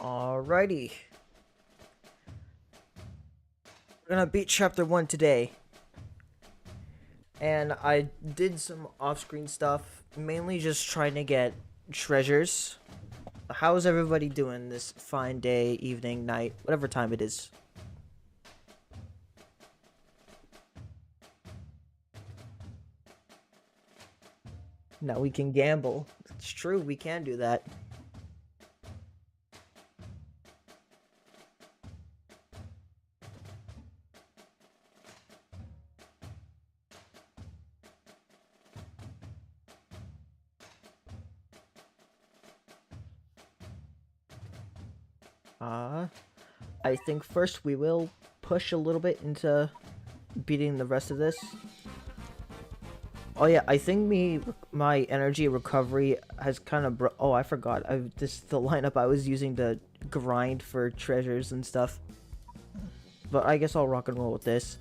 Alrighty. We're gonna beat chapter 1 today. And I did some off-screen stuff, mainly just trying to get treasures. How's everybody doing this fine day, evening, night, whatever time it is? Now we can gamble. It's true, we can do that. Uh, I think first we will push a little bit into beating the rest of this. Oh yeah, I think my energy recovery has kind of oh, I forgot. This the lineup I was using to grind for treasures and stuff. But I guess I'll rock and roll with this.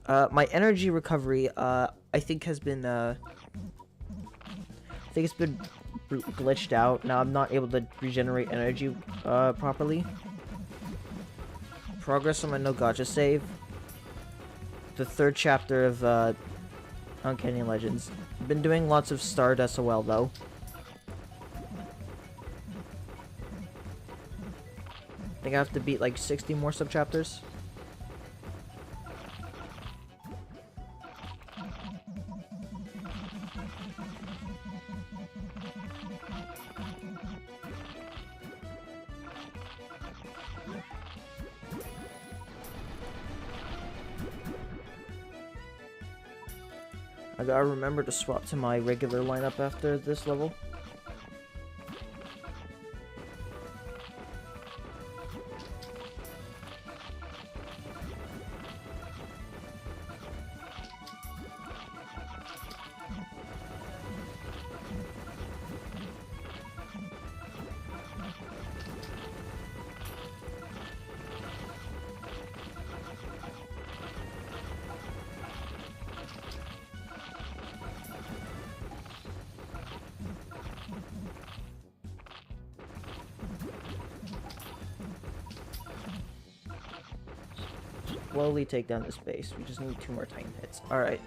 My energy recovery, I think has been, I think it's been glitched out. Now I'm not able to regenerate energy, properly. Progress on my no gacha save. The third chapter of, Uncanny Legends. Been doing lots of Stardust SOL though. I think I have to beat like 60 more sub-chapters. I gotta remember to swap to my regular lineup after this level. Slowly take down this base. We just need 2 more Titan hits. Alright.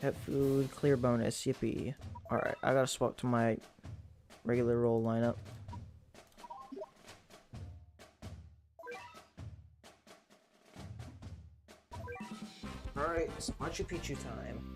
Pet food, clear bonus, yippee. Alright, I gotta swap to my regular roll lineup. Alright, it's Machu Picchu time.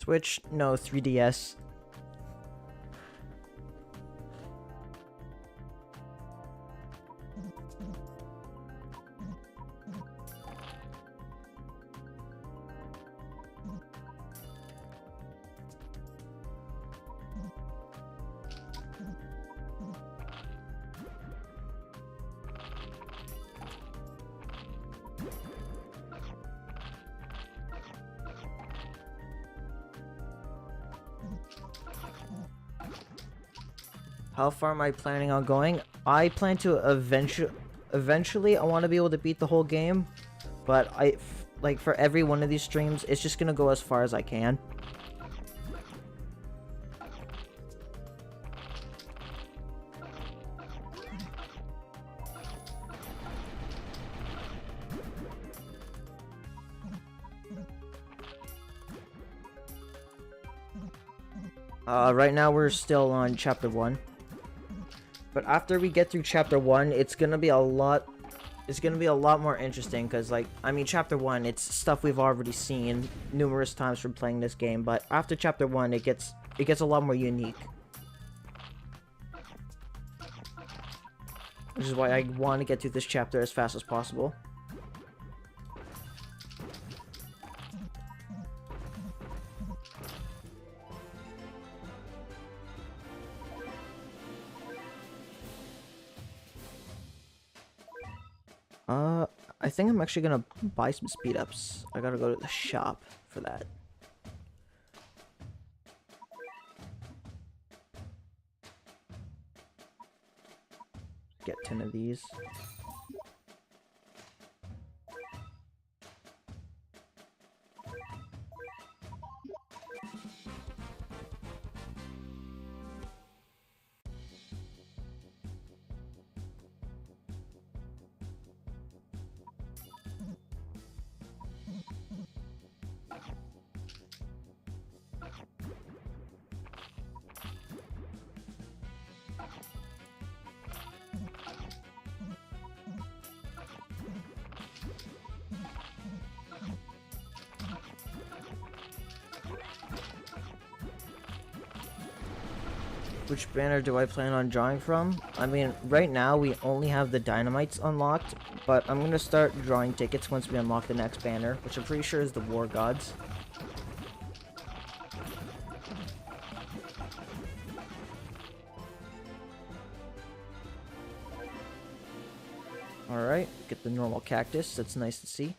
Switch? No, 3DS. How far am I planning on going? I plan to eventually I want to be able to beat the whole game, but like for every one of these streams, it's just gonna go as far as I can. Right now we're still on chapter 1. But after we get through chapter 1, it's gonna be a lot more interesting, because, like, I mean, chapter 1, it's stuff we've already seen numerous times from playing this game, but after chapter 1, it gets a lot more unique. Which is why I want to get through this chapter as fast as possible. I think I'm actually gonna buy some speed ups. I gotta go to the shop for that. Get 10 of these. Which banner do I plan on drawing from? I mean, right now we only have the dynamites unlocked, but I'm gonna start drawing tickets once we unlock the next banner, which I'm pretty sure is the War Gods. Alright, get the normal cactus, that's nice to see.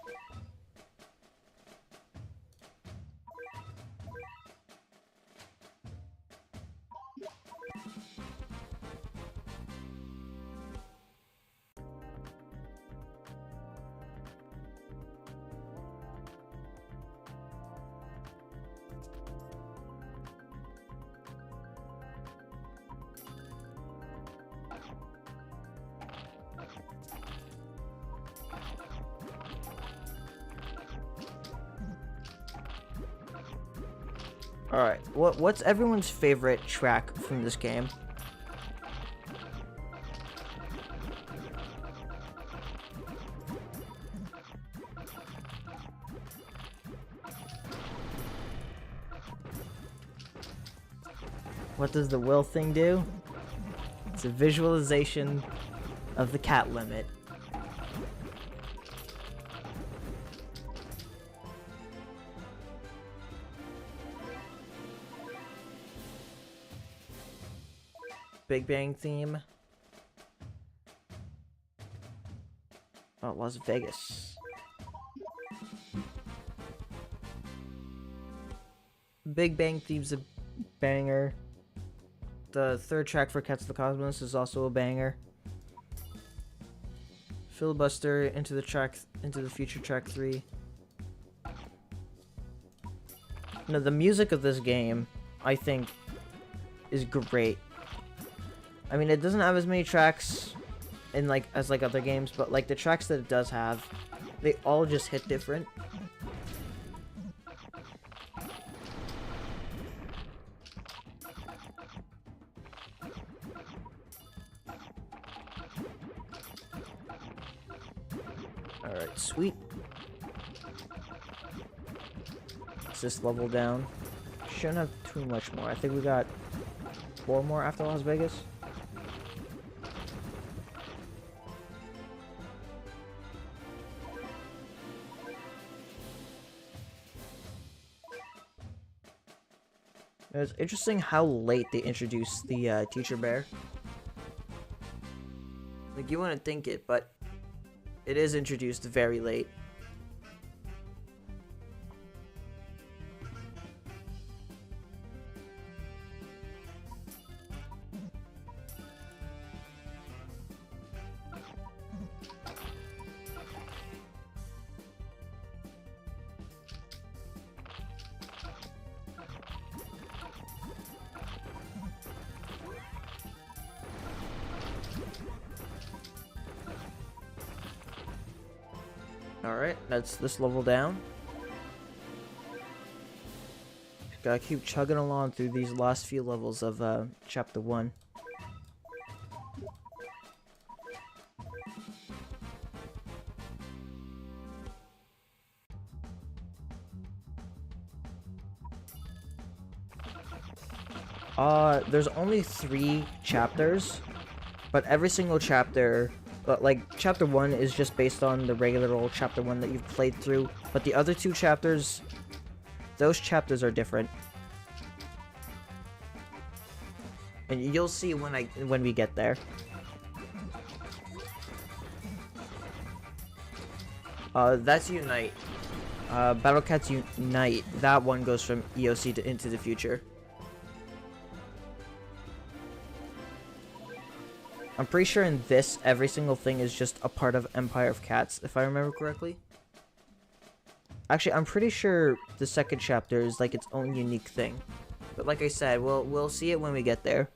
Alright, what's everyone's favorite track from this game? What does the will thing do? It's a visualization of the cat limit. Big Bang theme. Oh, Las Vegas. Big Bang theme's a banger. The third track for Cats of the Cosmos is also a banger. Filibuster, Into the Future track 3. No, the music of this game, I think, is great. I mean, it doesn't have as many tracks in as other games, but like the tracks that it does have, they all just hit different. Alright, sweet. Is this level down? Shouldn't have too much more. I think we got 4 more after Las Vegas. It's interesting how late they introduced the teacher bear. Like, you wouldn't think it, but it is introduced very late. Alright, that's this level down. Gotta keep chugging along through these last few levels of chapter 1. There's only 3 chapters, but every single chapter, like, chapter 1 is just based on the regular old chapter 1 that you've played through, but the other 2 chapters, those chapters are different. And you'll see when we get there. That's Unite. Battle Cats Unite, that one goes from EOC to Into the Future. I'm pretty sure in this, every single thing is just a part of Empire of Cats, if I remember correctly. Actually, I'm pretty sure the second chapter is like its own unique thing. But like I said, we'll see it when we get there.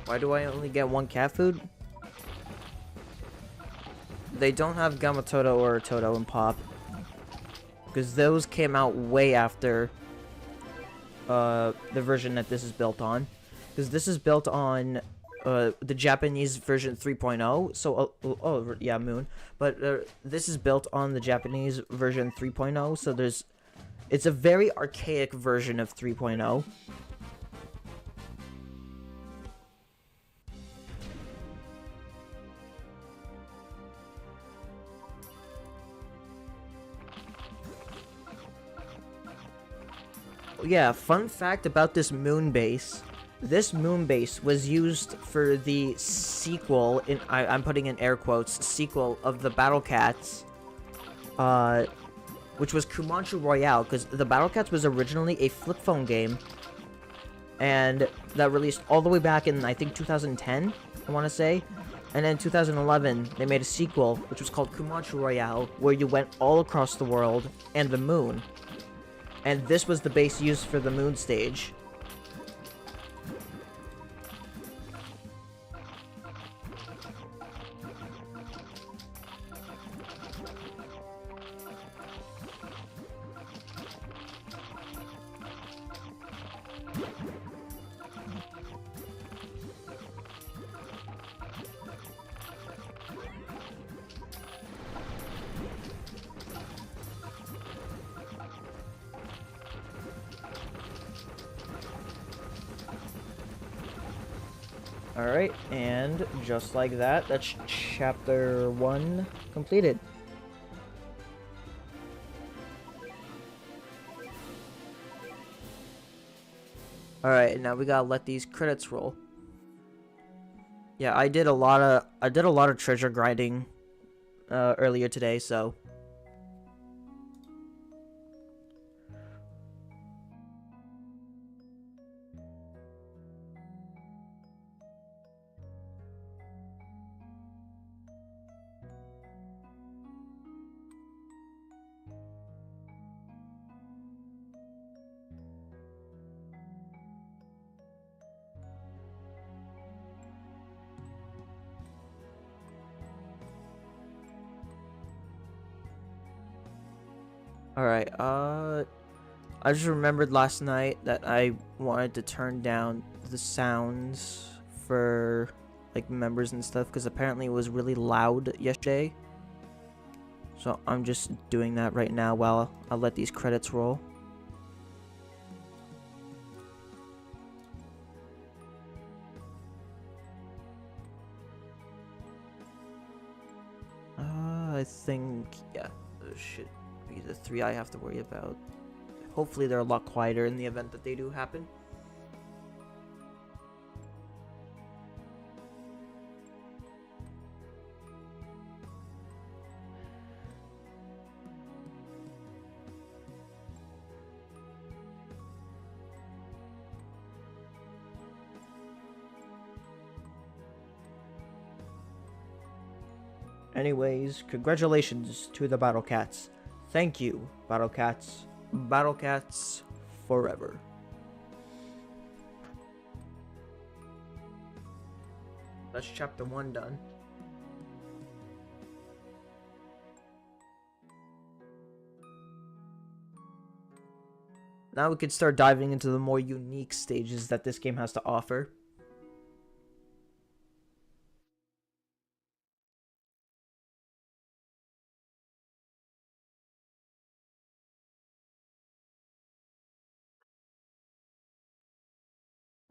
Why do I only get 1 cat food? They don't have Gamatoto or Toto and Pop. Because those came out way after the version that this is built on. Because this is built on the Japanese version 3.0. So, oh, yeah, Moon. But this is built on the Japanese version 3.0. So it's a very archaic version of 3.0. Yeah, fun fact about this moon base. This moon base was used for the sequel, I'm putting in air quotes, sequel of the Battle Cats, which was Kumanchu Royale, because the Battle Cats was originally a flip phone game, and that released all the way back in, I think, 2010, I want to say. And then in 2011, they made a sequel, which was called Kumanchu Royale, where you went all across the world and the moon. And this was the base used for the moon stage. Alright, and just like that, that's chapter 1 completed. Alright, now we gotta let these credits roll. Yeah, I did a lot of treasure grinding earlier today, so alright, I just remembered last night that I wanted to turn down the sounds for, like, members and stuff, because apparently it was really loud yesterday. So I'm just doing that right now while I'll let these credits roll. I think, yeah, those should be the 3 I have to worry about. Hopefully they're a lot quieter in the event that they do happen. Anyways, congratulations to the Battle Cats. Thank you, Battle Cats. Battle Cats forever. That's chapter 1 done. Now we could start diving into the more unique stages that this game has to offer.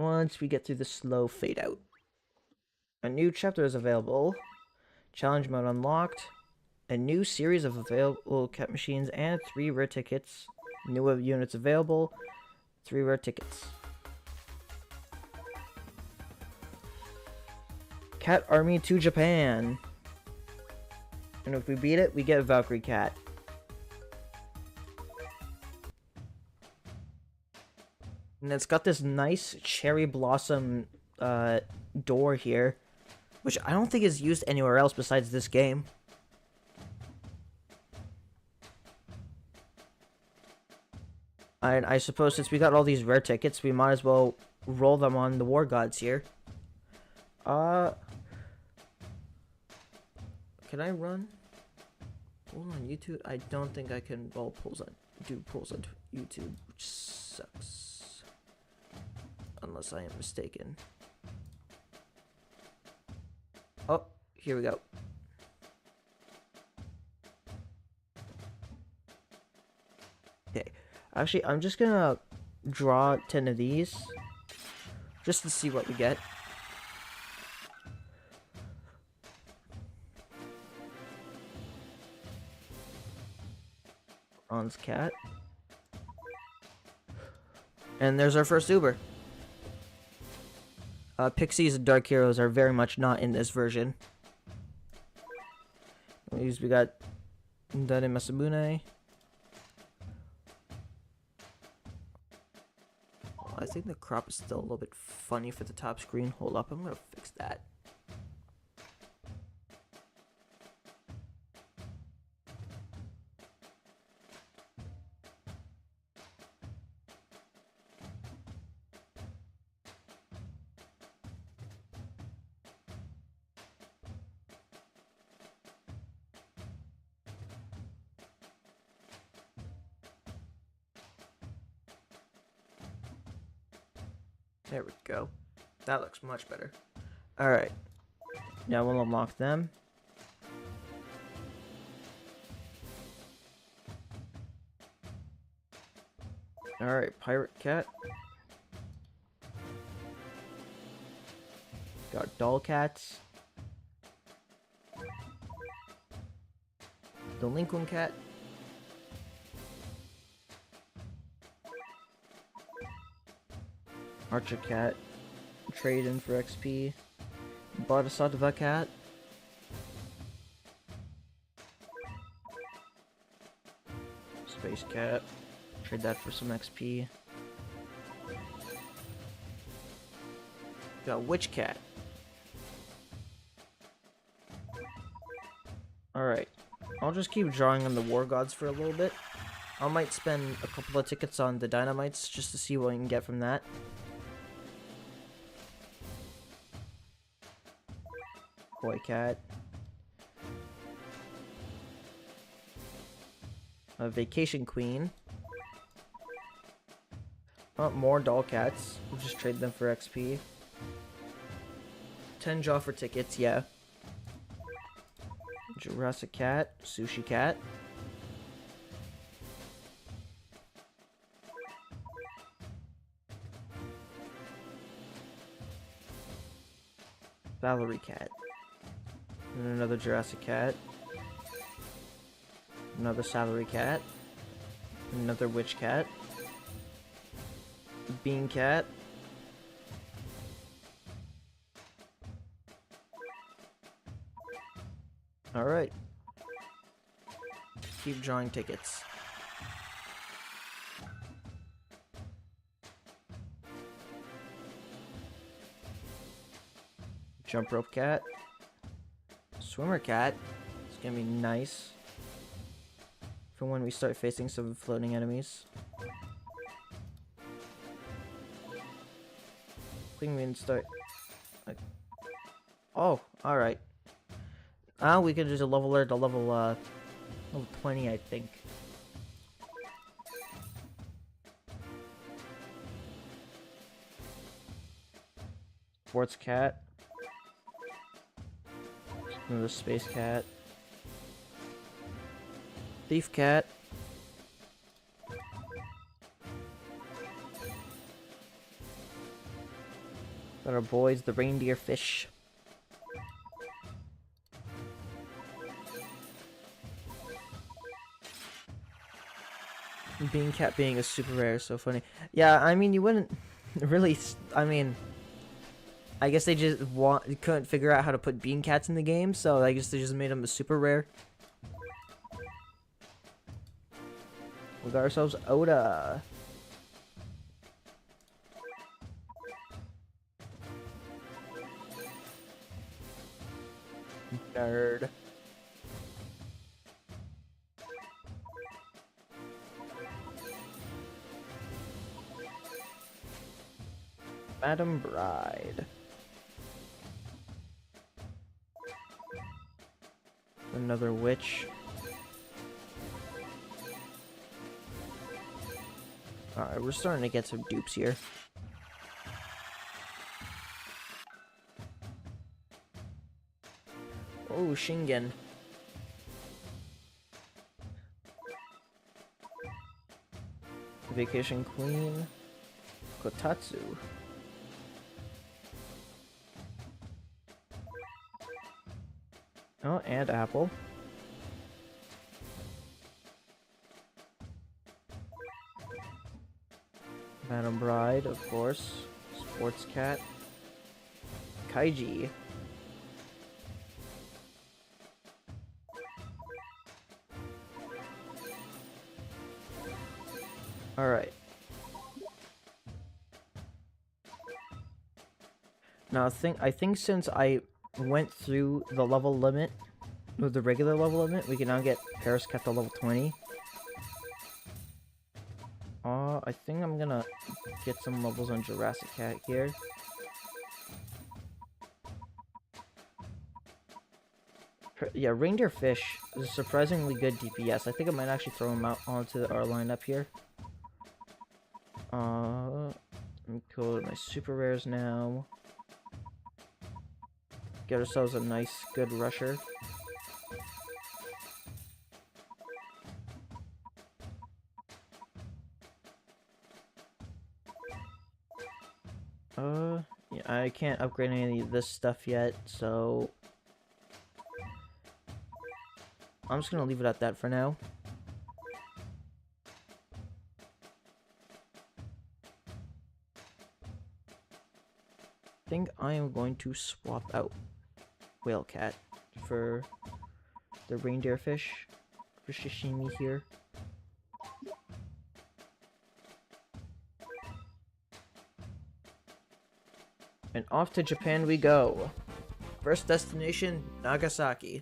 Once we get through the slow fade out. A new chapter is available. Challenge mode unlocked. A new series of available cat machines and 3 rare tickets. New units available. 3 rare tickets. Cat Army to Japan. And if we beat it, we get Valkyrie Cat. And it's got this nice cherry blossom door here, which I don't think is used anywhere else besides this game. And I suppose since we got all these rare tickets, we might as well roll them on the War Gods here. Can I run pulls on YouTube? I don't think I can do pulls on YouTube, which sucks. Unless I am mistaken. Oh, here we go. Okay. Actually, I'm just gonna draw 10 of these. Just to see what we get. Ron's cat. And there's our first Uber. Pixies and Dark Heroes are very much not in this version. We got Dane Masabune. I think the crop is still a little bit funny for the top screen. Hold up, I'm gonna fix that. There we go. That looks much better. Alright. Now we'll unlock them. Alright, Pirate Cat. Got Doll Cats. Delinquent Cat. Archer Cat. Trade in for XP. Bodhisattva Cat. Space Cat. Trade that for some XP. Got Witch Cat. Alright. I'll just keep drawing on the War Gods for a little bit. I might spend a couple of tickets on the Dynamites just to see what I can get from that. Koi Cat. A Vacation Queen. Oh, more Doll Cats. We'll just trade them for XP. 10 jaw for tickets, yeah. Jurassic Cat. Sushi Cat. Valerie Cat. And another Jurassic Cat. Another Salary Cat. Another Witch Cat. Bean Cat. Alright. Keep drawing tickets. Jump Rope Cat. Swimmer Cat. It's gonna be nice for when we start facing some floating enemies. I think we can start. Like, oh, all right. Now we can just level her to level 20, I think. Sports cat. Another space cat. Thief cat. Got our boys, the reindeer fish. Bean cat being a super rare is so funny. Yeah, I mean, you wouldn't really. I mean, I guess they just couldn't figure out how to put bean cats in the game, so I guess they just made them a super rare. We got ourselves Oda. Nerd. Madam Bride. Another witch. Alright, we're starting to get some dupes here. Oh, Shingen. Vacation Queen. Kotatsu. Oh, and Apple. Madam Bride, of course. Sports Cat. Kaiji. Alright. Now I think since I went through the level limit with the regular level limit, we can now get Paris Cat to level 20. I think I'm gonna get some levels on Jurassic Cat here. Yeah, Reindeer Fish is a surprisingly good DPS. I think I might actually throw him out onto our lineup here. Let me go to my super rares now. Get ourselves a nice, good rusher. Yeah, I can't upgrade any of this stuff yet, so I'm just gonna leave it at that for now. I think I am going to swap out Whale Cat for the Reindeer Fish for sashimi here. And off to Japan we go. First destination, Nagasaki.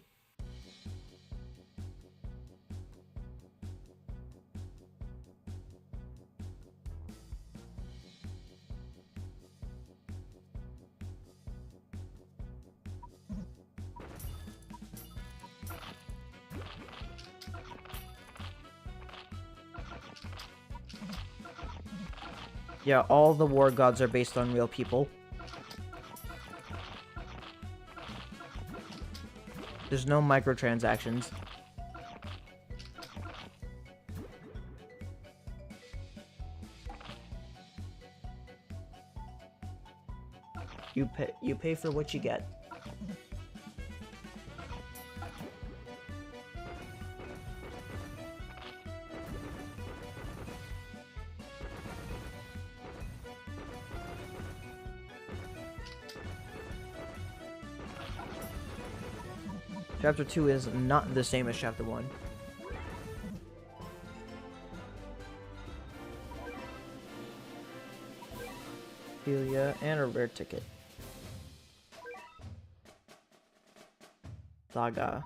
Yeah, all the war gods are based on real people. There's no microtransactions. You pay for what you get. Chapter 2 is not the same as Chapter 1. Ophelia, and a rare ticket. Saga.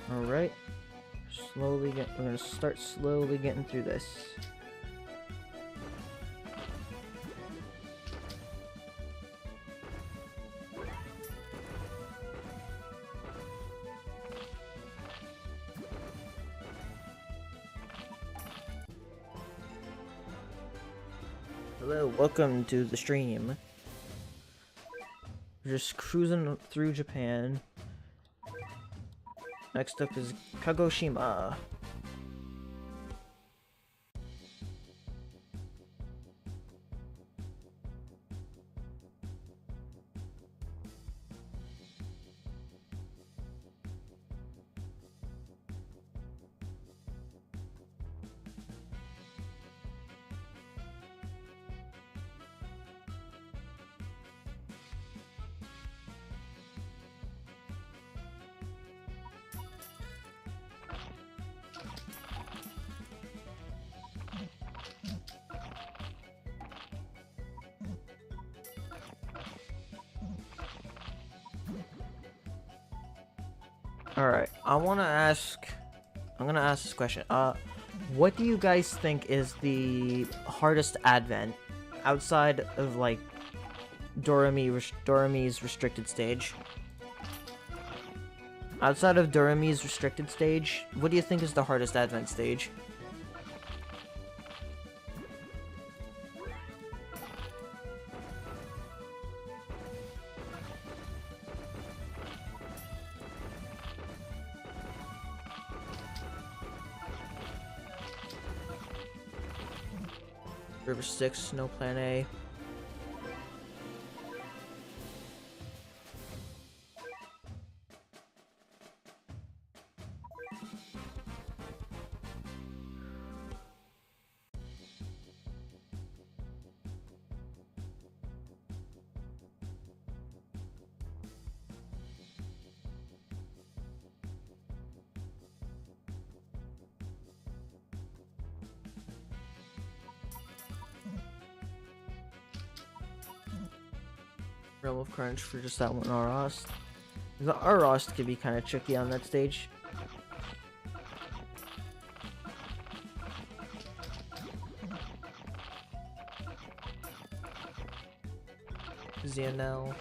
Alright. We're gonna start slowly getting through this. Hello, welcome to the stream. We're just cruising through Japan. Next up is Kagoshima. Alright, I'm gonna ask this question. What do you guys think is the hardest advent outside of like Dorami's restricted stage? Outside of Dorami's restricted stage, what do you think is the hardest advent stage? River 6, no plan A. Realm of Crunch for just that one Arost. The Arost could be kind of tricky on that stage. Xionel.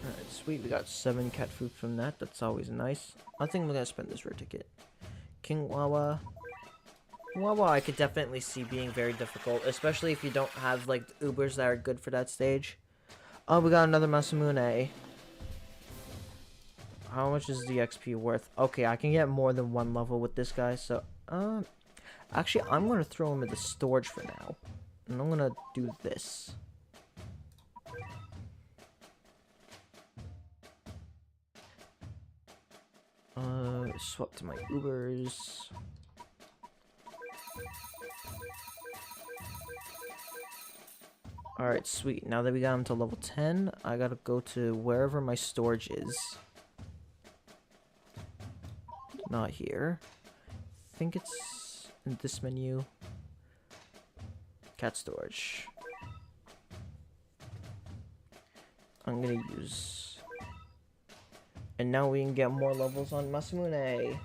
Alright, sweet. We got 7 cat food from that. That's always nice. I think we're gonna spend this rare ticket. King Wawa. Wawa I could definitely see being very difficult, especially if you don't have like Ubers that are good for that stage. Oh, we got another Masamune. How much is the XP worth? Okay, I can get more than 1 level with this guy, so actually I'm gonna throw him in the storage for now. And I'm gonna do this. Swap to my Ubers. Alright, sweet. Now that we got him to level 10, I gotta go to wherever my storage is. Not here. I think it's in this menu. Cat storage. I'm gonna use... And now we can get more levels on Masamune.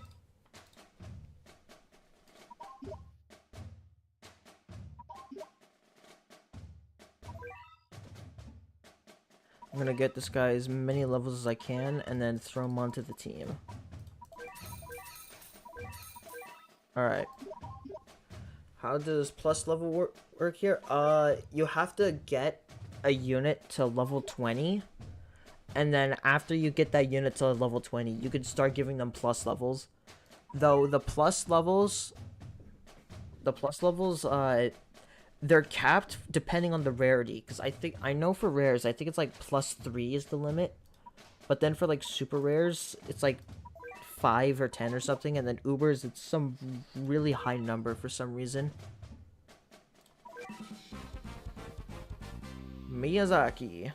I'm gonna get this guy as many levels as I can and then throw him onto the team. Alright. How does plus level work here? You have to get a unit to level 20. And then after you get that unit to level 20, you can start giving them plus levels. Though the plus levels, they're capped depending on the rarity. Because I know for rares, I think it's like +3 is the limit. But then for like super rares, it's like 5 or 10 or something. And then Ubers, it's some really high number for some reason. Miyazaki.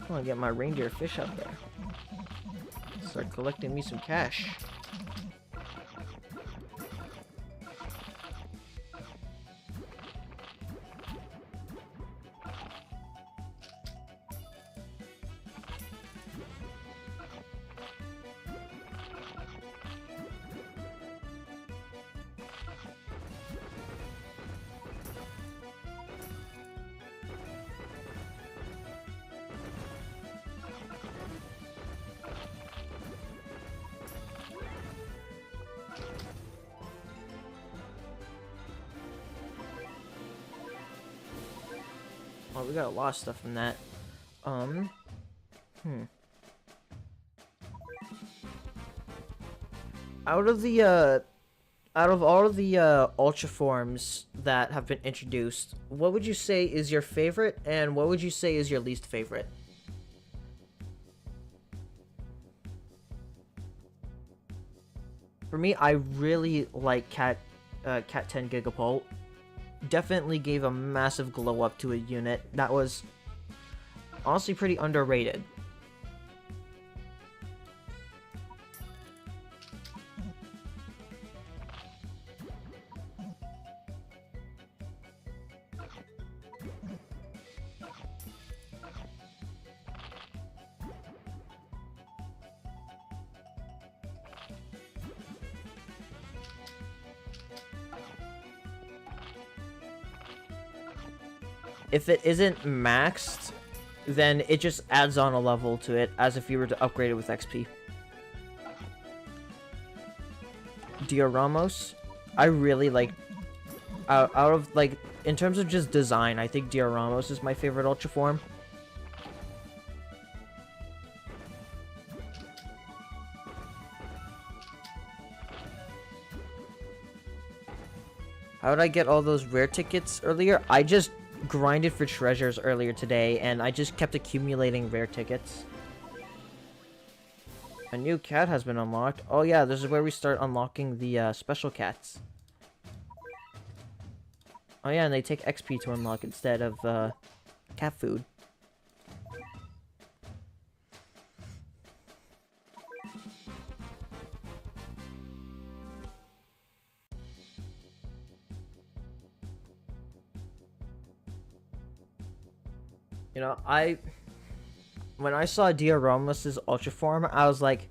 I want to get my reindeer fish up there. Start collecting me some cash. Oh, we got a lot of stuff from that. Out of the, out of all of the, Ultra forms that have been introduced, what would you say is your favorite, and what would you say is your least favorite? For me, I really like Cat 10 Gigapult. Definitely gave a massive glow up to a unit that was honestly pretty underrated. If it isn't maxed, then it just adds on a level to it, as if you were to upgrade it with XP. Dioramos, I really like, out of, like, in terms of just design, I think Dioramos is my favorite Ultra form. How did I get all those rare tickets earlier? I just grinded for treasures earlier today, and I just kept accumulating rare tickets. A new cat has been unlocked. Oh yeah, this is where we start unlocking the special cats. Oh yeah, and they take XP to unlock instead of cat food. You know, when I saw Dioramos' Ultra form, I was like,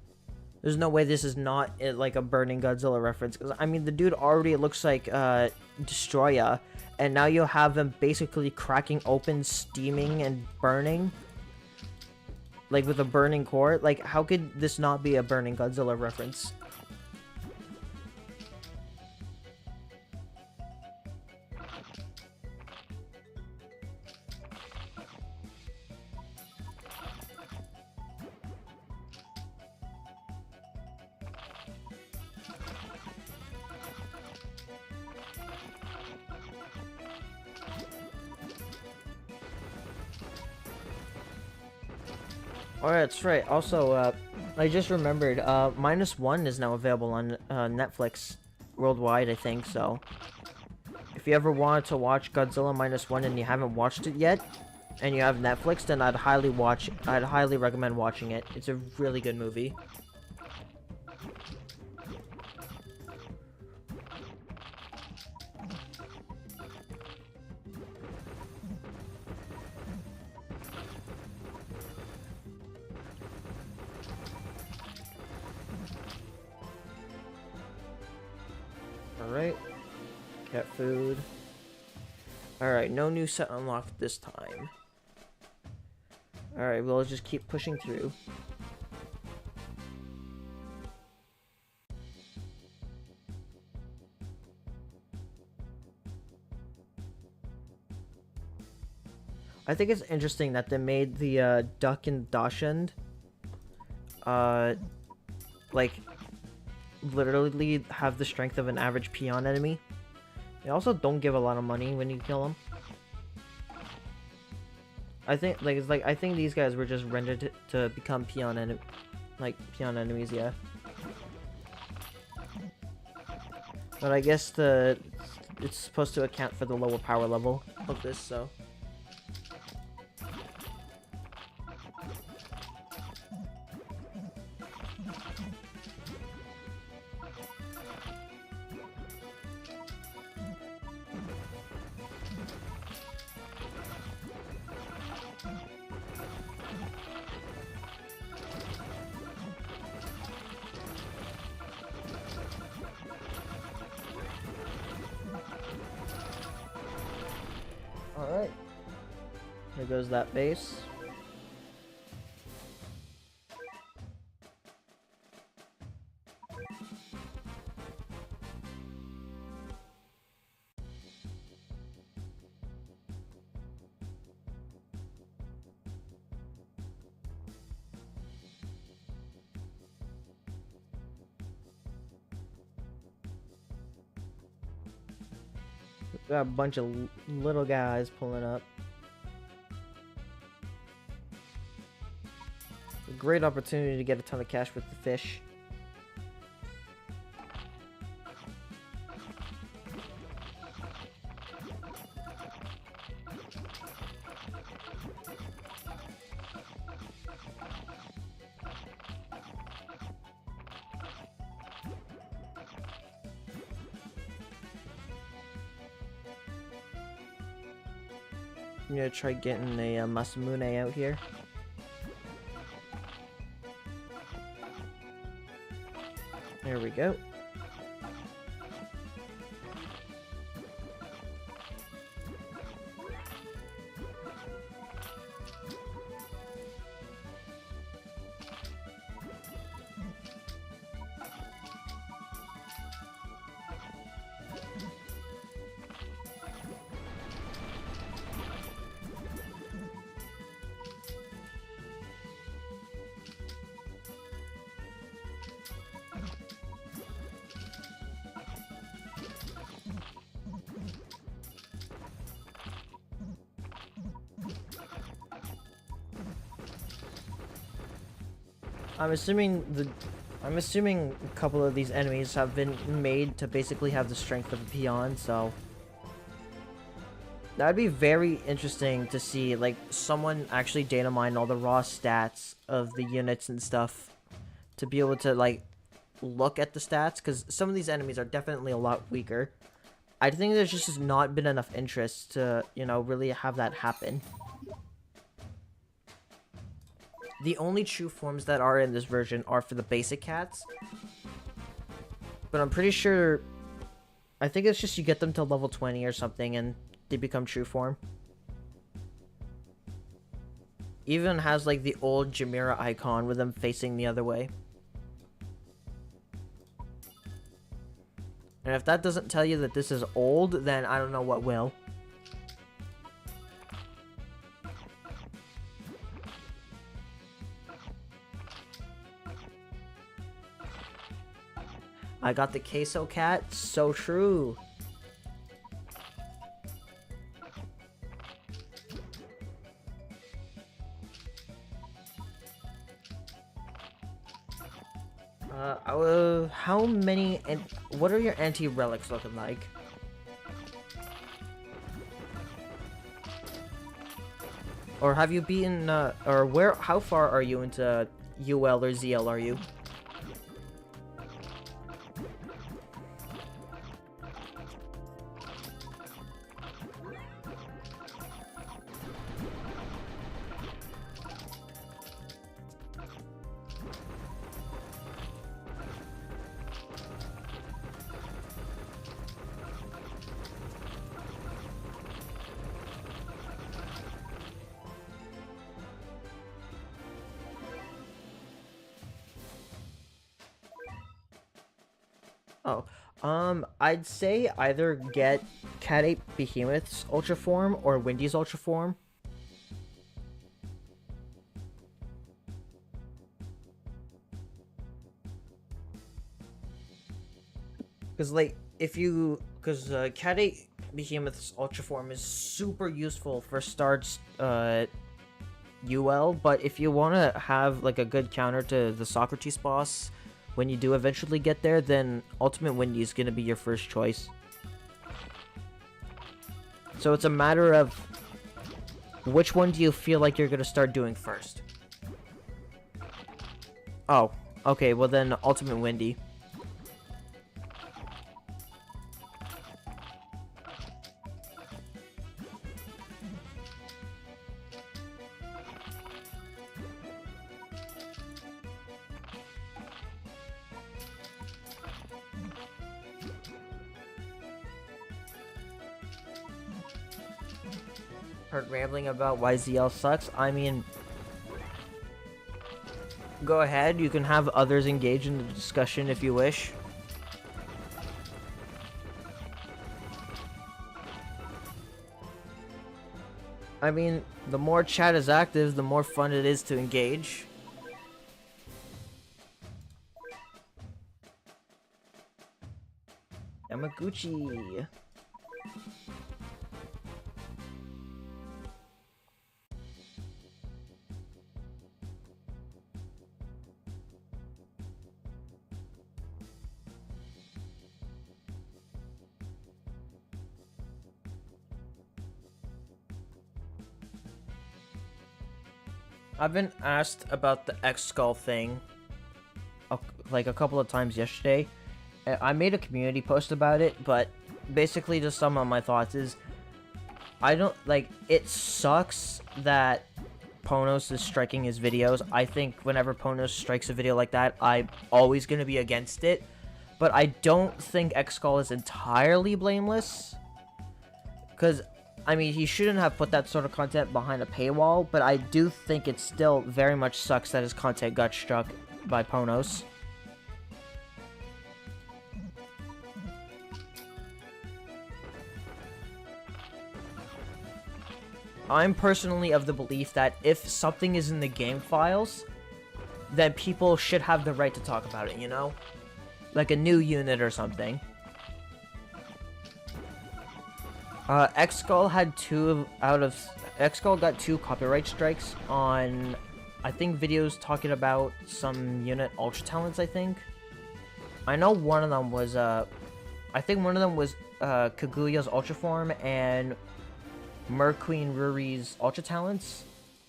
there's no way this is not like a Burning Godzilla reference. Because, I mean, the dude already looks like Destroya, and now you have him basically cracking open, steaming, and burning. Like, with a burning core. Like, how could this not be a Burning Godzilla reference? Oh, that's right. Also, I just remembered, -1 is now available on Netflix worldwide, I think, so if you ever wanted to watch Godzilla -1 and you haven't watched it yet, and you have Netflix, then I'd highly recommend watching it. It's a really good movie. Alright. Get food. Alright, no new set unlocked this time. Alright, we'll just keep pushing through. I think it's interesting that they made the duck and Dachshund like literally have the strength of an average peon enemy. They also don't give a lot of money when you kill them. I think I think these guys were just rendered to become peon enemies, yeah. But I guess it's supposed to account for the lower power level of this, so. Alright. There goes that base. Got a bunch of little guys pulling up. A great opportunity to get a ton of cash with the fish. I'm gonna try getting a Masamune out here. There we go. I'm assuming a couple of these enemies have been made to basically have the strength of a peon, so that'd be very interesting to see, like, someone actually data mine all the raw stats of the units and stuff to be able to, like, look at the stats, because some of these enemies are definitely a lot weaker. I think there's just not been enough interest to, you know, really have that happen. The only true forms that are in this version are for the basic cats. But I'm pretty sure... I think it's just you get them to level 20 or something and they become true form. Even has like the old Jamira icon with them facing the other way. And if that doesn't tell you that this is old, then I don't know what will. I got the queso cat. So true. How many and what are your anti-relics looking like? Or have you beaten, or where, how far are you into UL or ZL are you? Oh, I'd say either get Cat Ape Behemoth's Ultra Form or Windy's Ultra Form. Because, like, because Cat Ape Behemoth's Ultra Form is super useful for starts, UL, but if you want to have, like, a good counter to the Socrates boss when you do eventually get there, then Ultimate Windy is going to be your first choice. So it's a matter of which one do you feel like you're going to start doing first? Oh, okay, well then Ultimate Windy. Heard rambling about why ZL sucks. I mean, go ahead, you can have others engage in the discussion if you wish. I mean, the more chat is active, the more fun it is to engage. Yamaguchi. I've been asked about the X Skull thing, like a couple of times yesterday. I made a community post about it, but basically just some of my thoughts is, I don't, like, it sucks that Ponos is striking his videos. I think whenever Ponos strikes a video like that, I'm always going to be against it. But I don't think X Skull is entirely blameless. Because, I mean, he shouldn't have put that sort of content behind a paywall, but I do think it still very much sucks that his content got struck by Ponos. I'm personally of the belief that if something is in the game files, then people should have the right to talk about it, you know? Like a new unit or something. X-Skull had X-Skull got 2 copyright strikes on, I think, videos talking about some unit Ultra Talents, I think. I know one of them was, I think one of them was, Kaguya's Ultra Form and Merqueen Ruri's Ultra Talents.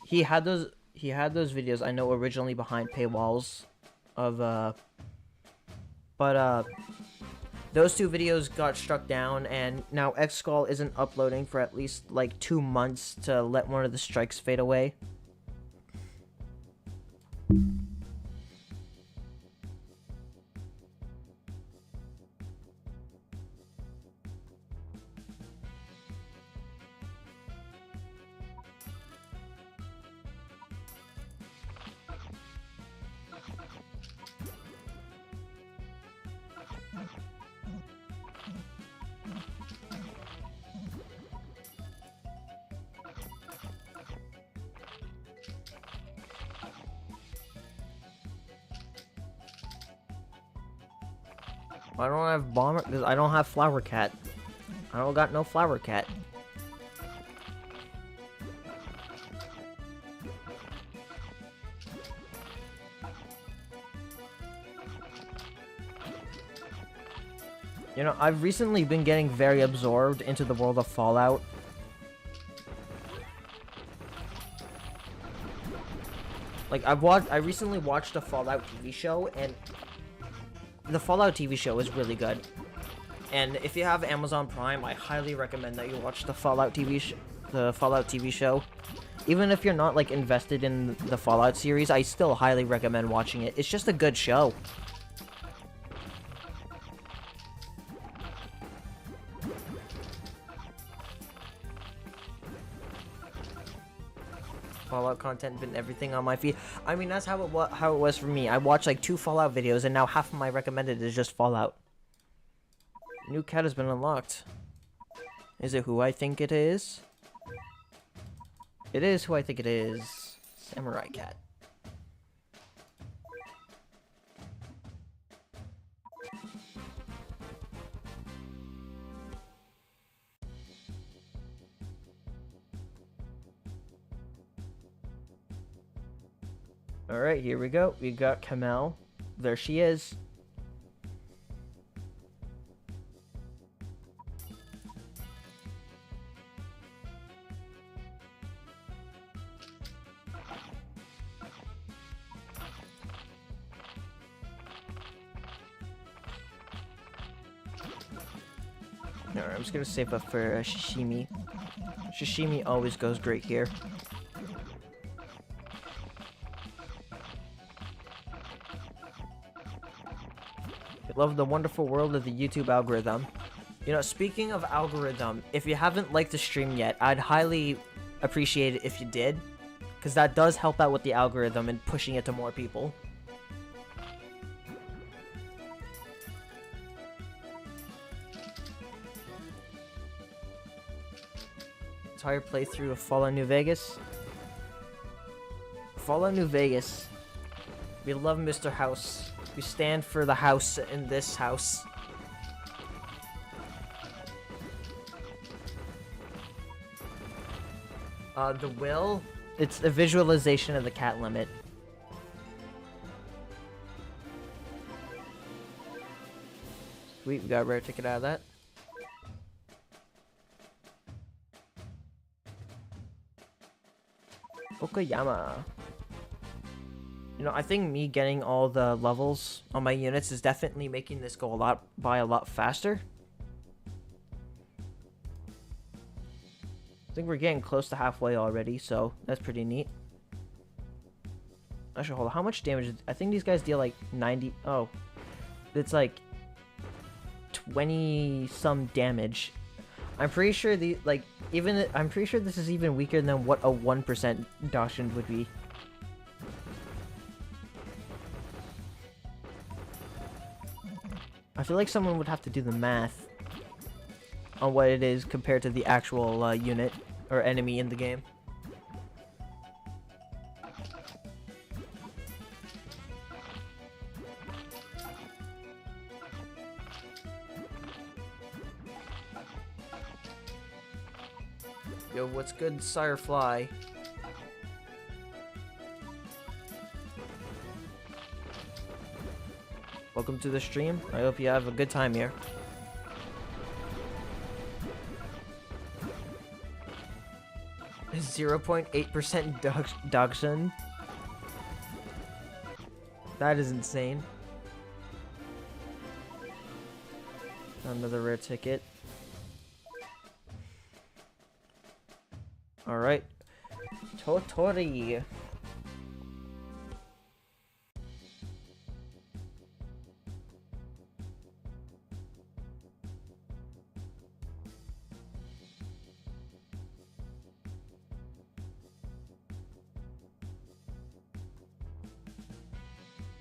He had those videos, I know, originally behind paywalls of, those 2 videos got struck down, and now X-Skull isn't uploading for at least, like, 2 months to let one of the strikes fade away. I don't have Bomber because I don't have Flower Cat. I don't got no Flower Cat. You know, I've recently been getting very absorbed into the world of Fallout. Like, I recently watched a Fallout TV show, and the Fallout TV show is really good. And if you have Amazon Prime, I highly recommend that you watch the Fallout TV show. Even if you're not, like, invested in the Fallout series, I still highly recommend watching it. It's just a good show. Fallout content been everything on my feed. I mean, that's how it was for me. I watched like 2 Fallout videos, and now half of my recommended is just Fallout. New cat has been unlocked. Is it who I think it is? It is who I think it is. Samurai cat. Alright, here we go. We got Kamel. There she is. Alright, I'm just gonna save up for Shishimi. Shishimi always goes great here. Love the wonderful world of the YouTube algorithm. You know, speaking of algorithm, if you haven't liked the stream yet, I'd highly appreciate it if you did, because that does help out with the algorithm and pushing it to more people. Entire playthrough of Fallout New Vegas. Fallout New Vegas. We love Mr. House. We stand for the house in this house. The will? It's a visualization of the cat limit. Sweet, we got a rare ticket out of that. Okayama. You know, I think me getting all the levels on my units is definitely making this go a lot faster. I think we're getting close to halfway already, so that's pretty neat. Actually, hold on. How much damage? I think these guys deal like 90. Oh, it's like 20-some damage. I'm pretty sure I'm pretty sure this is even weaker than what a 1% Dachshund would be. I feel like someone would have to do the math on what it is compared to the actual unit or enemy in the game. Yo, what's good, Sirefly? Welcome to the stream. I hope you have a good time here. A 0.8% Dachshund. That is insane. Another rare ticket. Alright. Totori.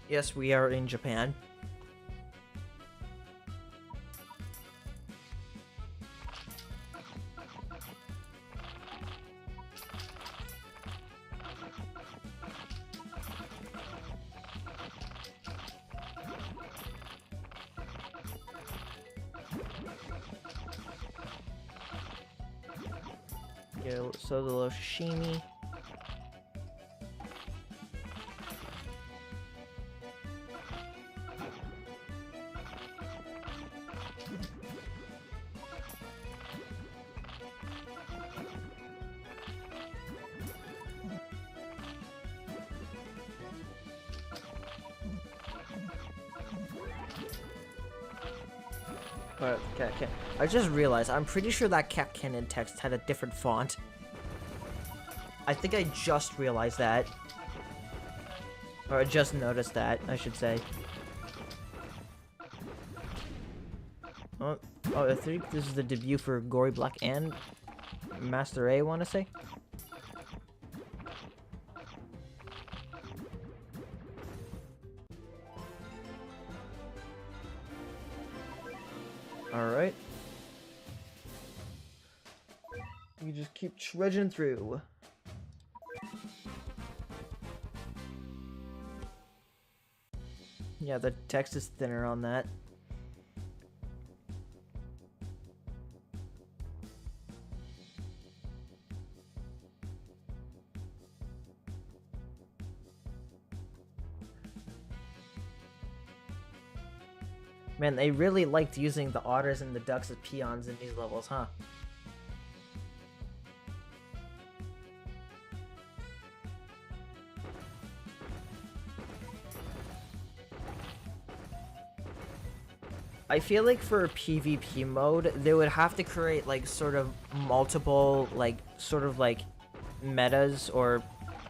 Yes, we are in Japan. Yo, so the little sashimi. Okay. I just realized, I'm pretty sure that Cat Cannon text had a different font. I think I just realized that. Or I just noticed that, I should say. Oh, I think this is the debut for Gory Black and Master A, I want to say. Alright. You just keep trudging through. Yeah, the text is thinner on that. Man, they really liked using the otters and the ducks as peons in these levels, huh? I feel like for a PvP mode, they would have to create, like, sort of multiple, like, sort of, like, metas or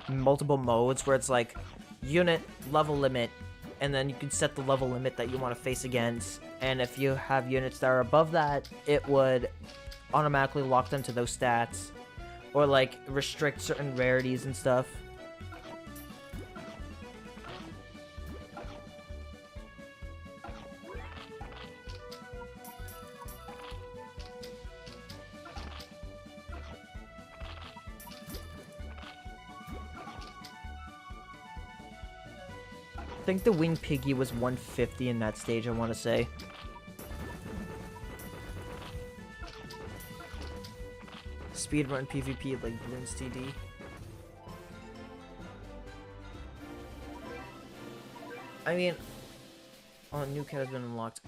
multiple modes where it's, like, unit, level limit, and then you can set the level limit that you want to face against, and if you have units that are above that, it would automatically lock them to those stats, or, like, restrict certain rarities and stuff. I think the winged piggy was 150 in that stage, I want to say. Speedrun PvP like Bloons TD. I mean, oh, new cat has been unlocked.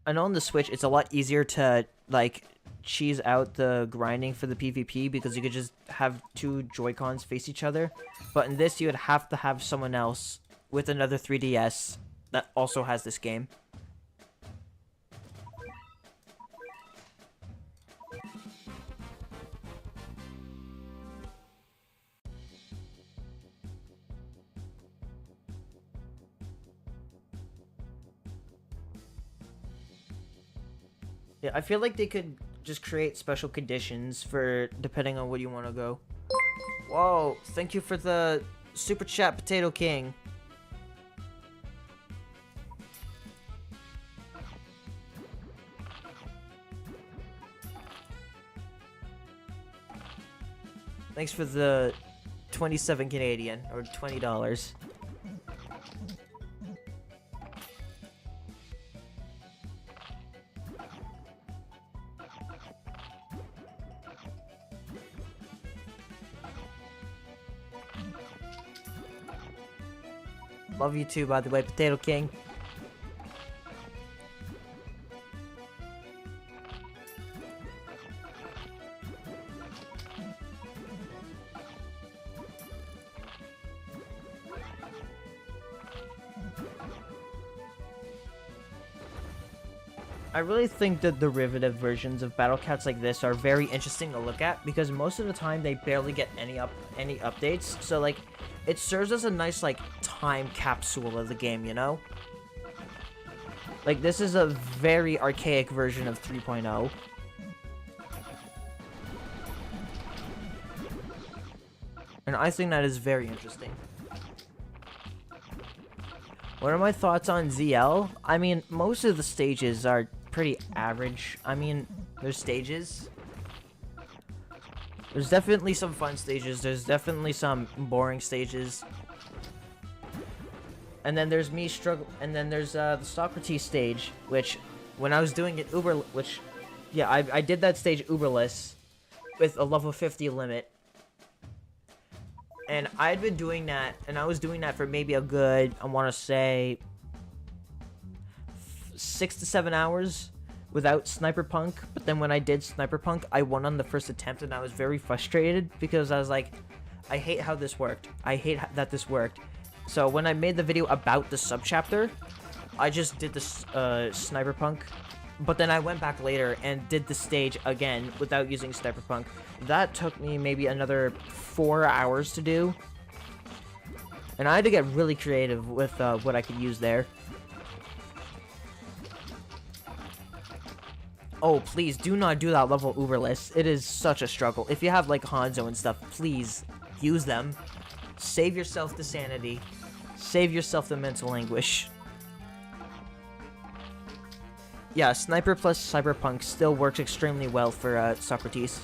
I know on the Switch it's a lot easier to, like, cheese out the grinding for the PvP because you could just have two Joy-Cons face each other. But in this, you would have to have someone else with another 3DS that also has this game. Yeah, I feel like they could just create special conditions for depending on what you want to go. Whoa, thank you for the super chat, Potato King. Thanks for the 27 Canadian, or $20. Love you too, by the way, Potato King. I really think the derivative versions of Battle Cats like this are very interesting to look at because most of the time they barely get any updates. So like, it serves as a nice like time capsule of the game, you know? Like this is a very archaic version of 3.0. And I think that is very interesting. What are my thoughts on ZL? I mean, most of the stages are pretty average. I mean, there's stages. There's definitely some fun stages. There's definitely some boring stages. And then there's me struggle. And then there's the Socrates stage, which when I was doing it I did that stage Uberless with a level 50 limit. And I'd been doing that, and I was doing that for maybe a good, I want to say, 6 to 7 hours without Sniper Punk. But then when I did Sniper Punk, I won on the first attempt, and I was very frustrated because I was like, I hate how this worked. I hate that this worked. So when I made the video about the subchapter, I just did the Sniper Punk. But then I went back later and did the stage again without using Sniper Punk. That took me maybe another 4 hours to do. And I had to get really creative with what I could use there. Oh, please, do not do that level Uberless. It is such a struggle. If you have, like, Hanzo and stuff, please use them. Save yourself the sanity. Save yourself the mental anguish. Yeah, Sniper plus Cyberpunk still works extremely well for Socrates.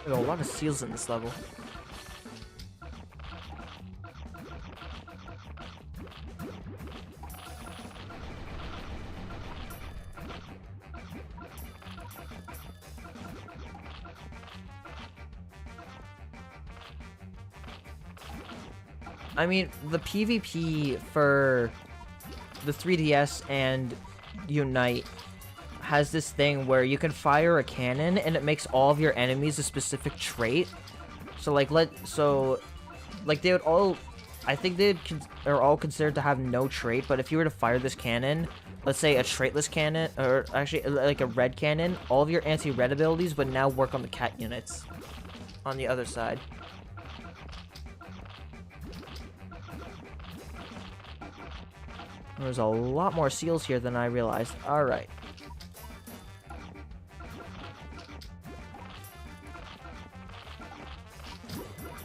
There's a lot of seals in this level. I mean, the PvP for the 3DS and Unite has this thing where you can fire a cannon and it makes all of your enemies a specific trait. So like they would all, I think are all considered to have no trait, but if you were to fire this cannon, let's say a traitless cannon, or actually like a red cannon, all of your anti-red abilities would now work on the cat units on the other side. There's a lot more seals here than I realized. Alright.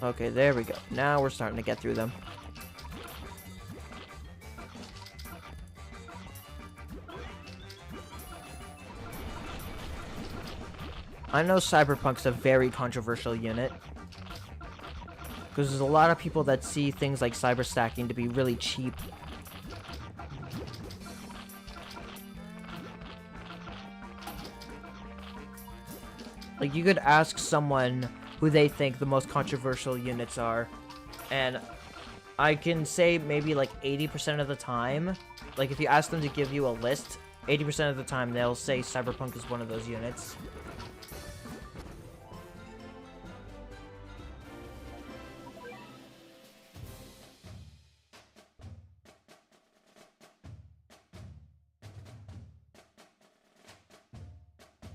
Okay, there we go. Now we're starting to get through them. I know Cyberpunk's a very controversial unit, because there's a lot of people that see things like cyber stacking to be really cheap. Like, you could ask someone who they think the most controversial units are, and I can say maybe like 80% of the time, like if you ask them to give you a list, 80% of the time they'll say Cyberpunk is one of those units.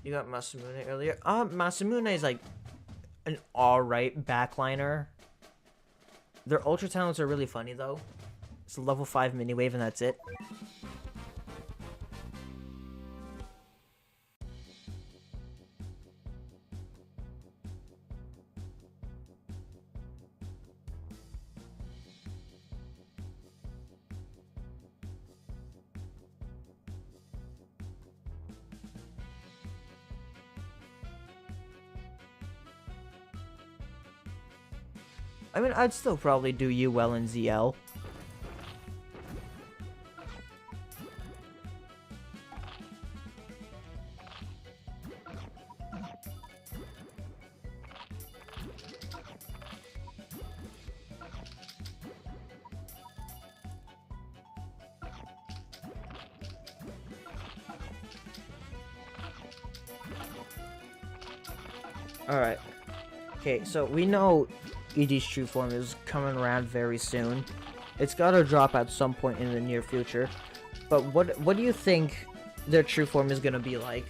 You got Masamune earlier. Masamune is like an alright backliner. Their ultra talents are really funny though. It's a level 5 mini wave and that's it. I mean, I'd still probably do you well in ZL. Alright. Okay, so we know ED's true form is coming around very soon. It's gotta drop at some point in the near future. But what do you think their true form is gonna be like?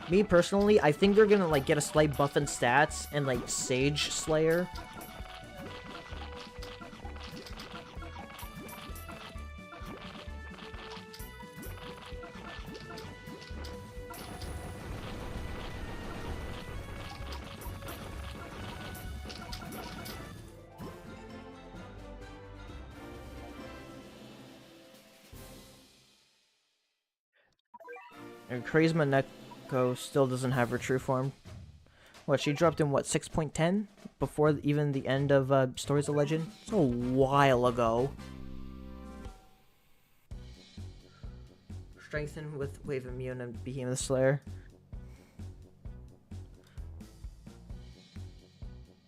Me personally, I think they're gonna like get a slight buff in stats and like Sage Slayer. And Charisma Neko still doesn't have her true form. What, she dropped in, what, 6.10? Before even the end of Stories of Legend? It's a while ago. Strengthen with Wave Immune and Behemoth Slayer.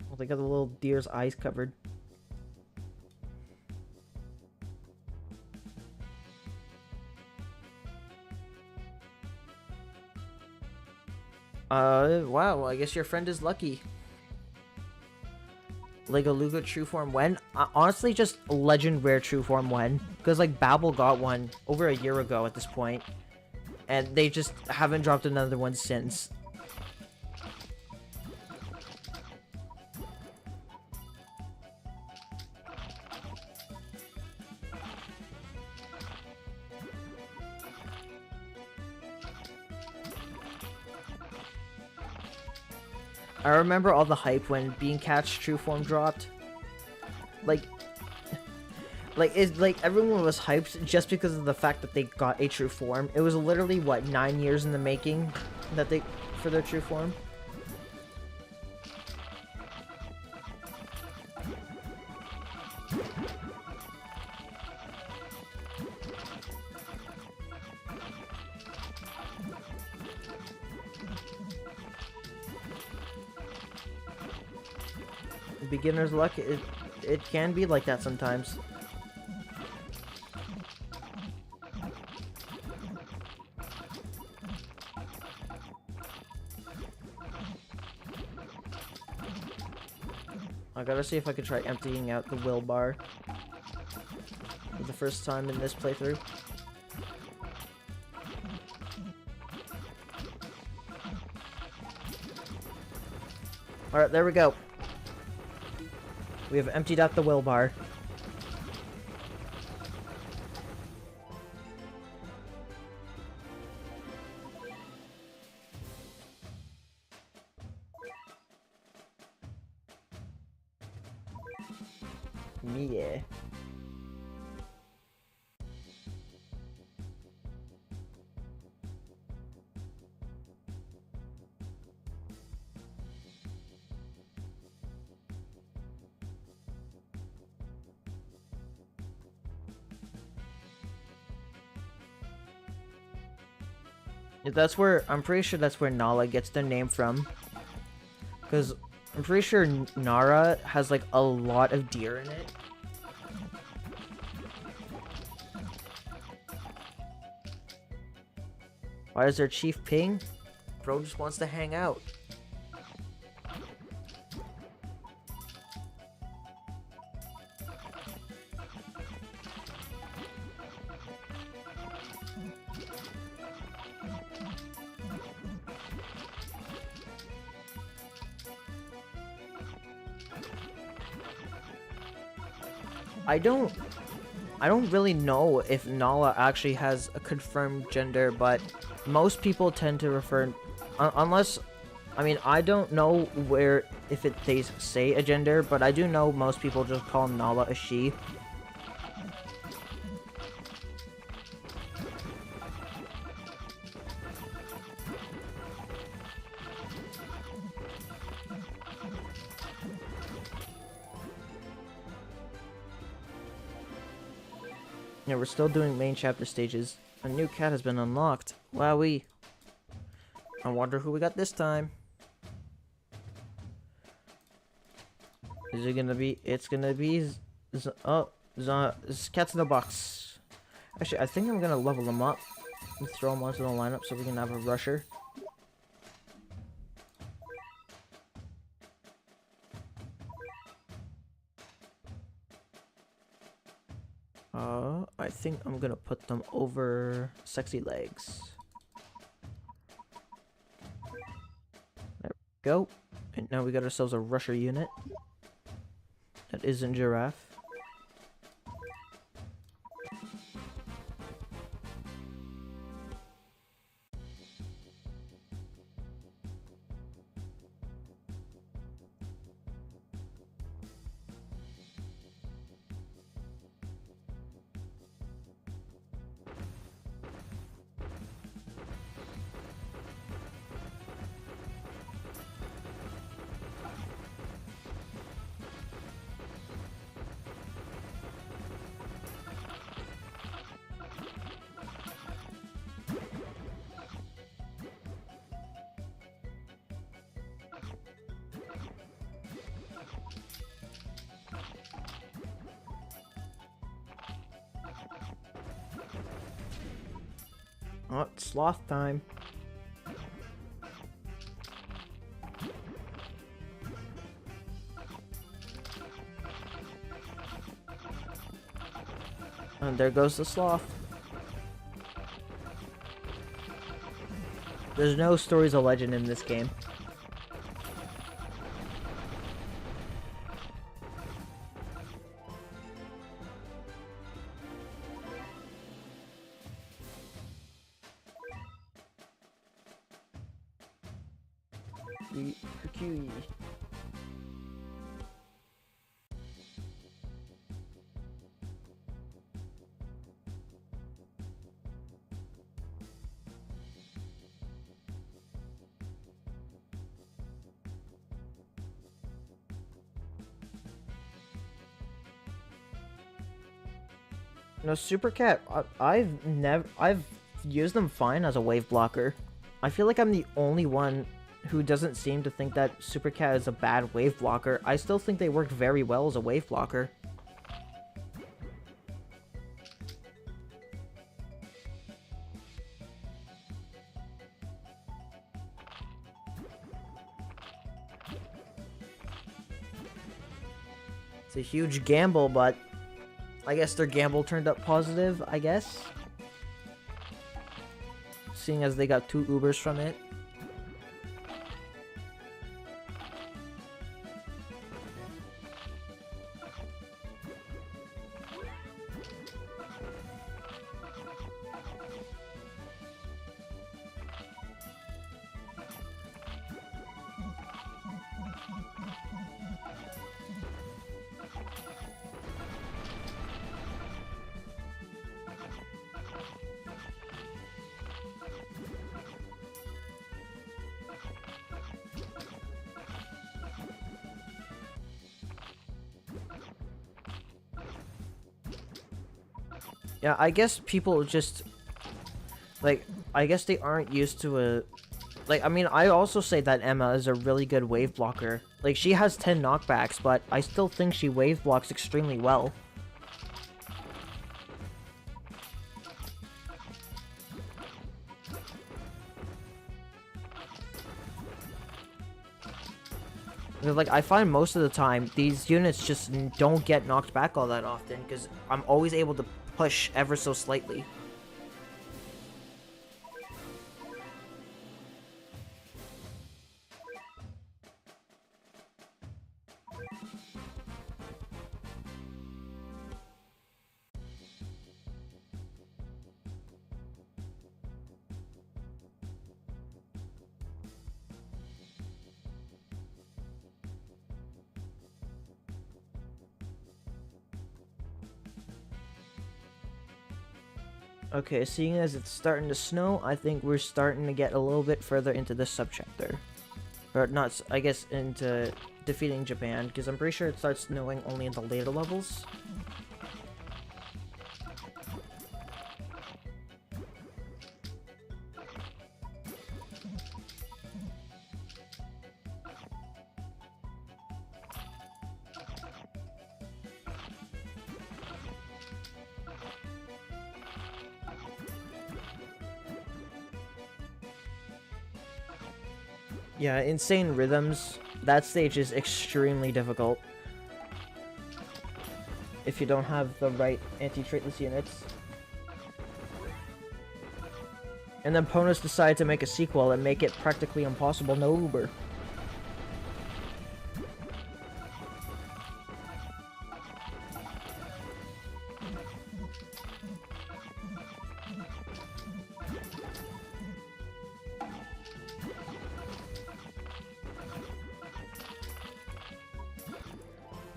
Well, they got the little deer's eyes covered. Wow, I guess your friend is lucky. Lego Luga true form when? Honestly, just legend rare true form when. Because, like, Babel got one over a year ago at this point. And they just haven't dropped another one since. I remember all the hype when Bean Cat's true form dropped. Like, everyone was hyped just because of the fact that they got a true form. It was literally what, 9 years in the making that for their true form. Beginner's luck, it can be like that sometimes. I gotta see if I can try emptying out the will bar for the first time in this playthrough. Alright, there we go. We have emptied out the will bar. Yeah. That's where, I'm pretty sure that's where Nala gets their name from. Because I'm pretty sure Nara has like a lot of deer in it. Why is their chief ping? Bro just wants to hang out. I don't really know if Nala actually has a confirmed gender, but most people tend to refer, unless, I mean, I don't know where, if they say a gender, but I do know most people just call Nala a she. Yeah, we're still doing main chapter stages. A new cat has been unlocked. Wowee. I wonder who we got this time. Is it gonna be? It's gonna be. Cat's in the box. Actually, I think I'm gonna level them up and throw them onto the lineup so we can have a rusher. I think I'm gonna put them over Sexy Legs. There we go. And now we got ourselves a rusher unit. That isn't Giraffe. Oh, it's sloth time. And there goes the sloth. There's no stories of legend in this game. Kukui. No, Super Cat, I've used them fine as a wave blocker. I feel like I'm the only one who doesn't seem to think that Super Cat is a bad wave blocker. I still think they worked very well as a wave blocker. It's a huge gamble, but I guess their gamble turned up positive, I guess. Seeing as they got 2 Ubers from it. Yeah, I guess people just, like, I guess they aren't used to a, like, I mean, I also say that Emma is a really good wave blocker. Like, she has 10 knockbacks, but I still think she wave blocks extremely well. Because, like, I find most of the time, these units just don't get knocked back all that often, because I'm always able to push ever so slightly. Okay, seeing as it's starting to snow, I think we're starting to get a little bit further into this subchapter. Or not, I guess, into defeating Japan, because I'm pretty sure it starts snowing only in the later levels. Yeah, Insane Rhythms, that stage is extremely difficult if you don't have the right anti-traitless units. And then Ponos decide to make a sequel and make it practically impossible no Uber.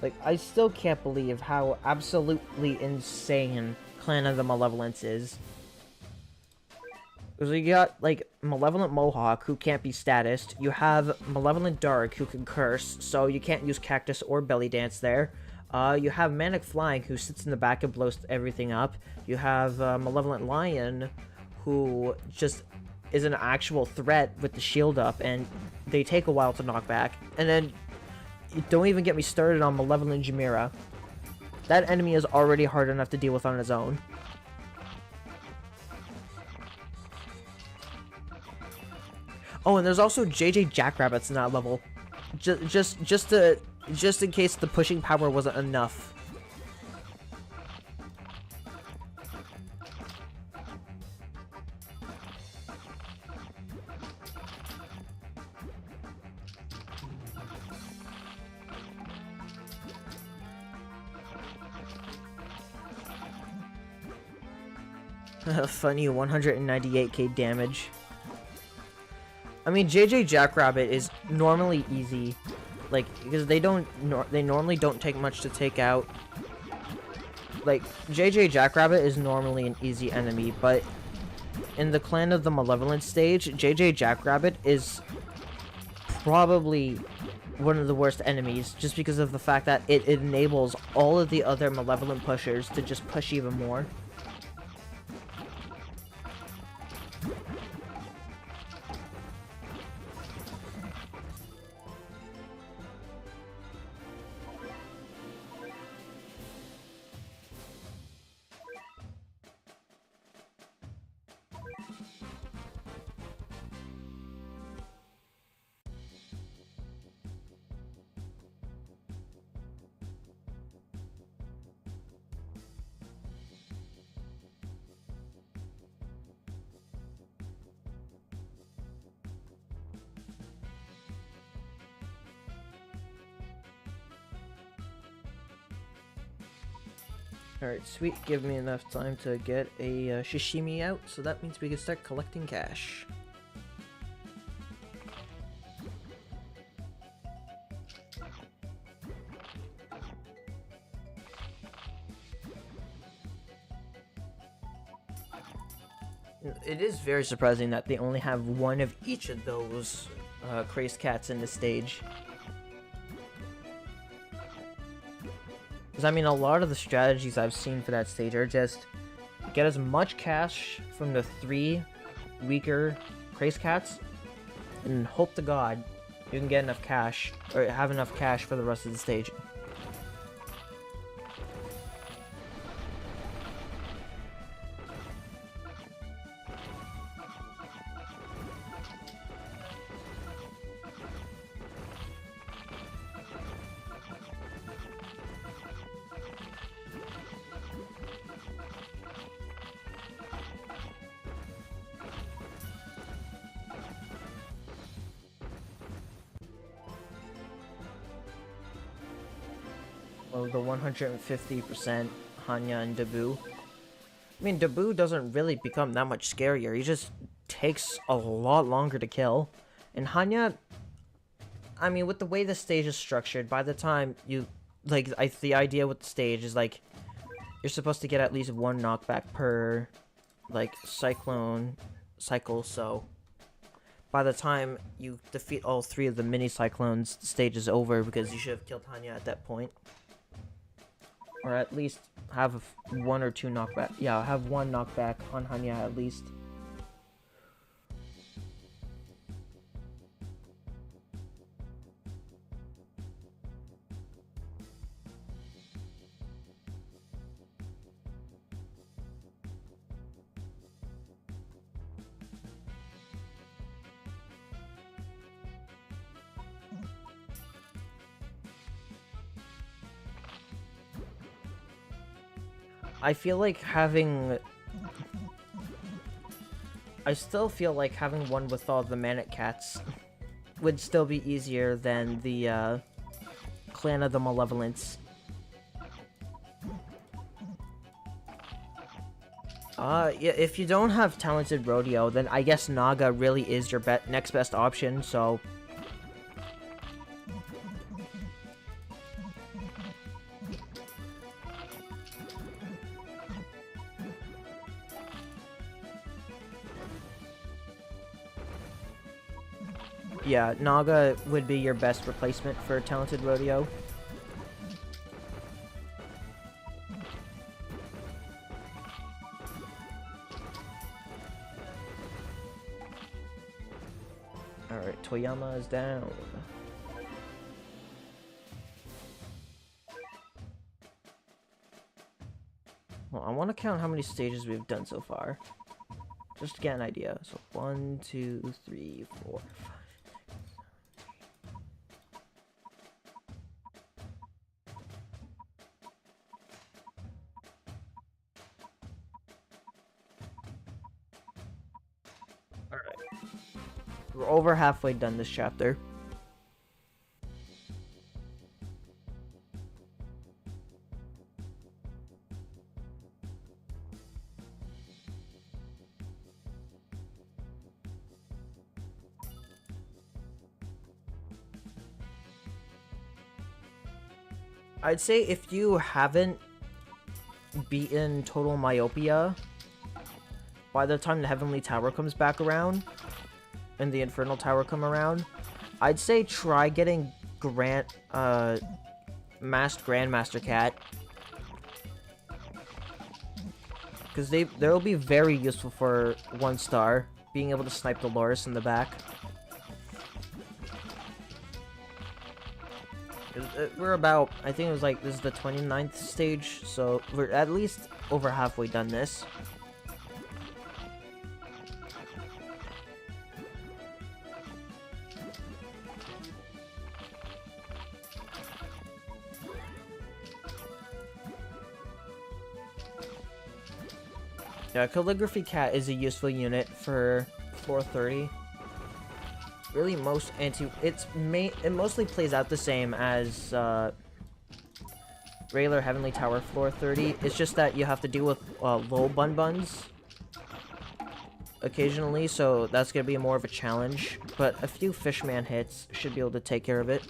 Like, I still can't believe how absolutely insane Clan of the Malevolence is. Because you got, like, Malevolent Mohawk, who can't be statused. You have Malevolent Dark, who can curse, so you can't use Cactus or Belly Dance there. You have Manic Flying, who sits in the back and blows everything up. You have Malevolent Lion, who just is an actual threat with the shield up, and they take a while to knock back. And then, don't even get me started on Malevolent Chimera. That enemy is already hard enough to deal with on his own. Oh, and there's also JJ Jackrabbits in that level. Just in case the pushing power wasn't enough. Funny 198k damage. I mean, JJ Jackrabbit is normally easy, like, because they normally don't take much to take out. Like, JJ Jackrabbit is normally an easy enemy, but in the Clan of the Malevolent stage, JJ Jackrabbit is probably one of the worst enemies, just because of the fact that it enables all of the other Malevolent pushers to just push even more. Alright, sweet. Give me enough time to get a sashimi out, so that means we can start collecting cash. It is very surprising that they only have one of each of those crazed cats in the stage. Because, I mean, a lot of the strategies I've seen for that stage are just get as much cash from the 3 weaker crazed cats, and hope to God you can get enough cash, or have enough cash for the rest of the stage. Well, the 150% Hanya and Dabu. I mean, Dabu doesn't really become that much scarier. He just takes a lot longer to kill. And Hanya, I mean, with the way the stage is structured, by the time you, like, the idea with the stage is, like, you're supposed to get at least 1 knockback per, like, cycle, so by the time you defeat all 3 of the mini cyclones, the stage is over, because you should have killed Hanya at that point. Or at least have 1 or 2 knockback. Yeah, have 1 knockback on Hanya at least. I feel like having... I still feel like having one with all the Manic Cats would still be easier than the, Clan of the Malevolence. Yeah, if you don't have Talented Rodeo, then I guess Naga really is your next best option, so... Yeah, Naga would be your best replacement for Talented Rodeo. Alright, Toyama is down. Well, I want to count how many stages we've done so far, just to get an idea. So 1, 2, 3, 4, 5. Alright. We're over halfway done this chapter. I'd say if you haven't beaten Total Myopia, by the time the Heavenly Tower comes back around, and the Infernal Tower come around, I'd say try getting Masked Grandmaster Cat. Because they'll be very useful for 1 star, being able to snipe the Loris in the back. We're about, I think it was like, this is the 29th stage, so we're at least over halfway done this. Yeah, Calligraphy Cat is a useful unit for floor 30. Really, it mostly plays out the same as regular Heavenly Tower floor 30. It's just that you have to deal with low buns occasionally, so that's gonna be more of a challenge. But a few Fishman hits should be able to take care of it.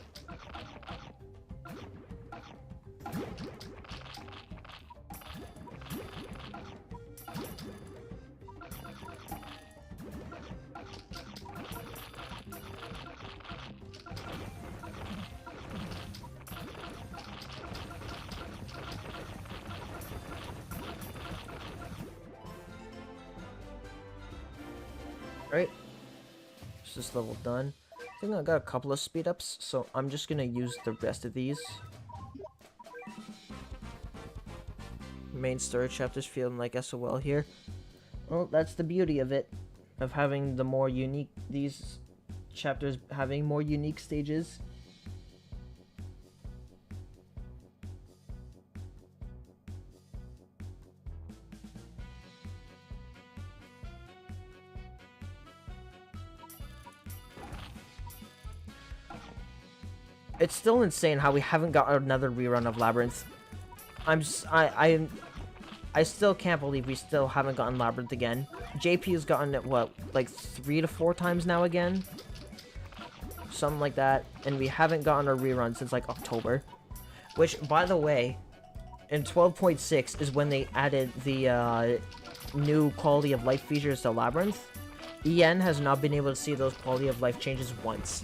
Right, is this level done? I think I got a couple of speed ups, so I'm just gonna use the rest of these. Main story chapters feeling like SOL here. Well, that's the beauty of it, of having these chapters having more unique stages. It's still insane how we haven't got another rerun of Labyrinth. I still can't believe we still haven't gotten Labyrinth again. JP has gotten it, what, like 3 to 4 times now again? Something like that. And we haven't gotten a rerun since like October. Which, by the way, in 12.6 is when they added the new quality of life features to Labyrinth. EN has not been able to see those quality of life changes once.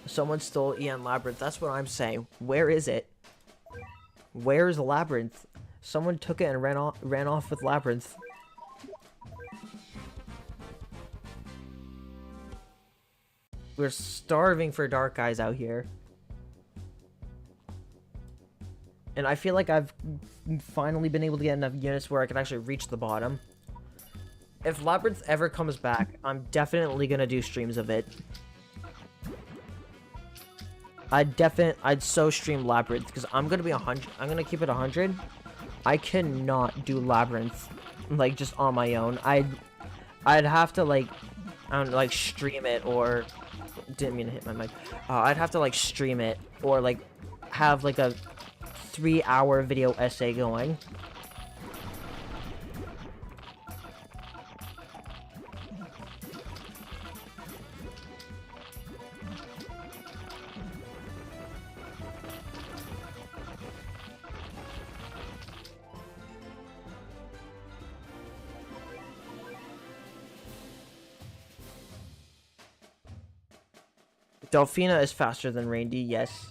Someone stole EN Labyrinth. That's what I'm saying. Where is it? Where is Labyrinth? Someone took it and ran off with Labyrinth. We're starving for Dark Eyes out here. And I feel like I've finally been able to get enough units where I can actually reach the bottom. If Labyrinth ever comes back, I'm definitely gonna do streams of it. I'd so stream Labyrinth, because I'm gonna be 100. I'm gonna keep it 100. I cannot do Labyrinth, like, just on my own. I'd have to, like, I don't know, like, stream it, or... Didn't mean to hit my mic. I'd have to, like, stream it, or, like, have, like, a 3-hour video essay going. Delphina is faster than Randy, yes.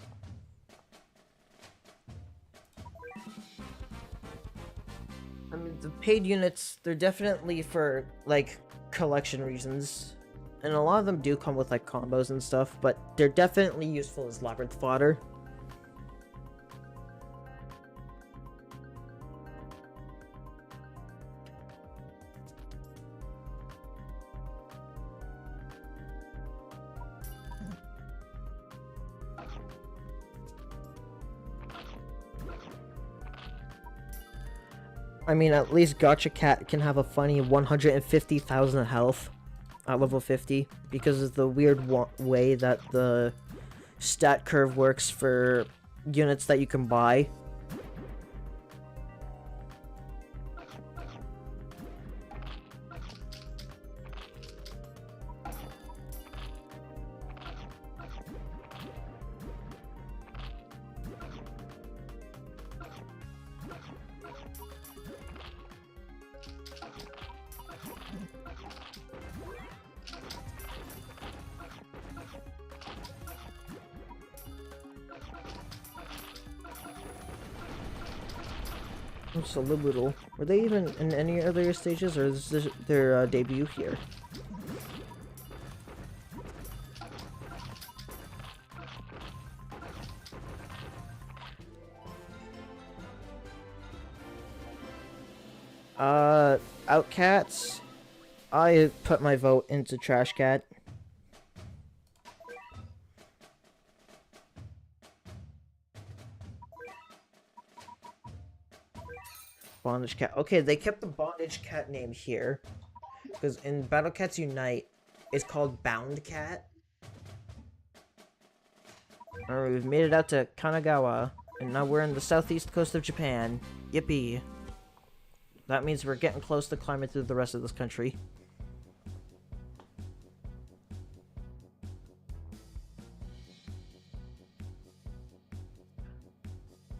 I mean, the paid units, they're definitely for, like, collection reasons. And a lot of them do come with, like, combos and stuff, but they're definitely useful as Labyrinth fodder. I mean, at least Gacha Cat can have a funny 150,000 health at level 50 because of the weird way that the stat curve works for units that you can buy. Subliminal. Were they even in any earlier stages, or is this their debut here? Outcats. I put my vote into Trash Cat. Bondage Cat. Okay, they kept the Bondage Cat name here. Because in Battle Cats Unite, it's called Bound Cat. Alright, we've made it out to Kanagawa. And now we're in the southeast coast of Japan. Yippee. That means we're getting close to climbing through the rest of this country.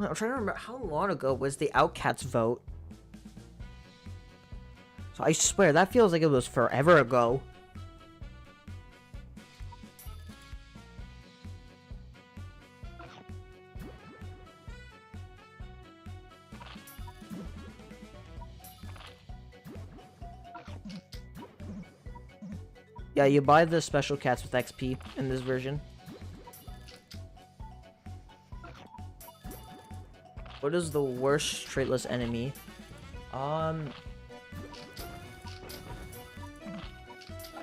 I'm trying to remember, how long ago was the Outcats vote? So I swear, that feels like it was forever ago. Yeah, you buy the special cats with XP in this version. What is the worst straightless enemy?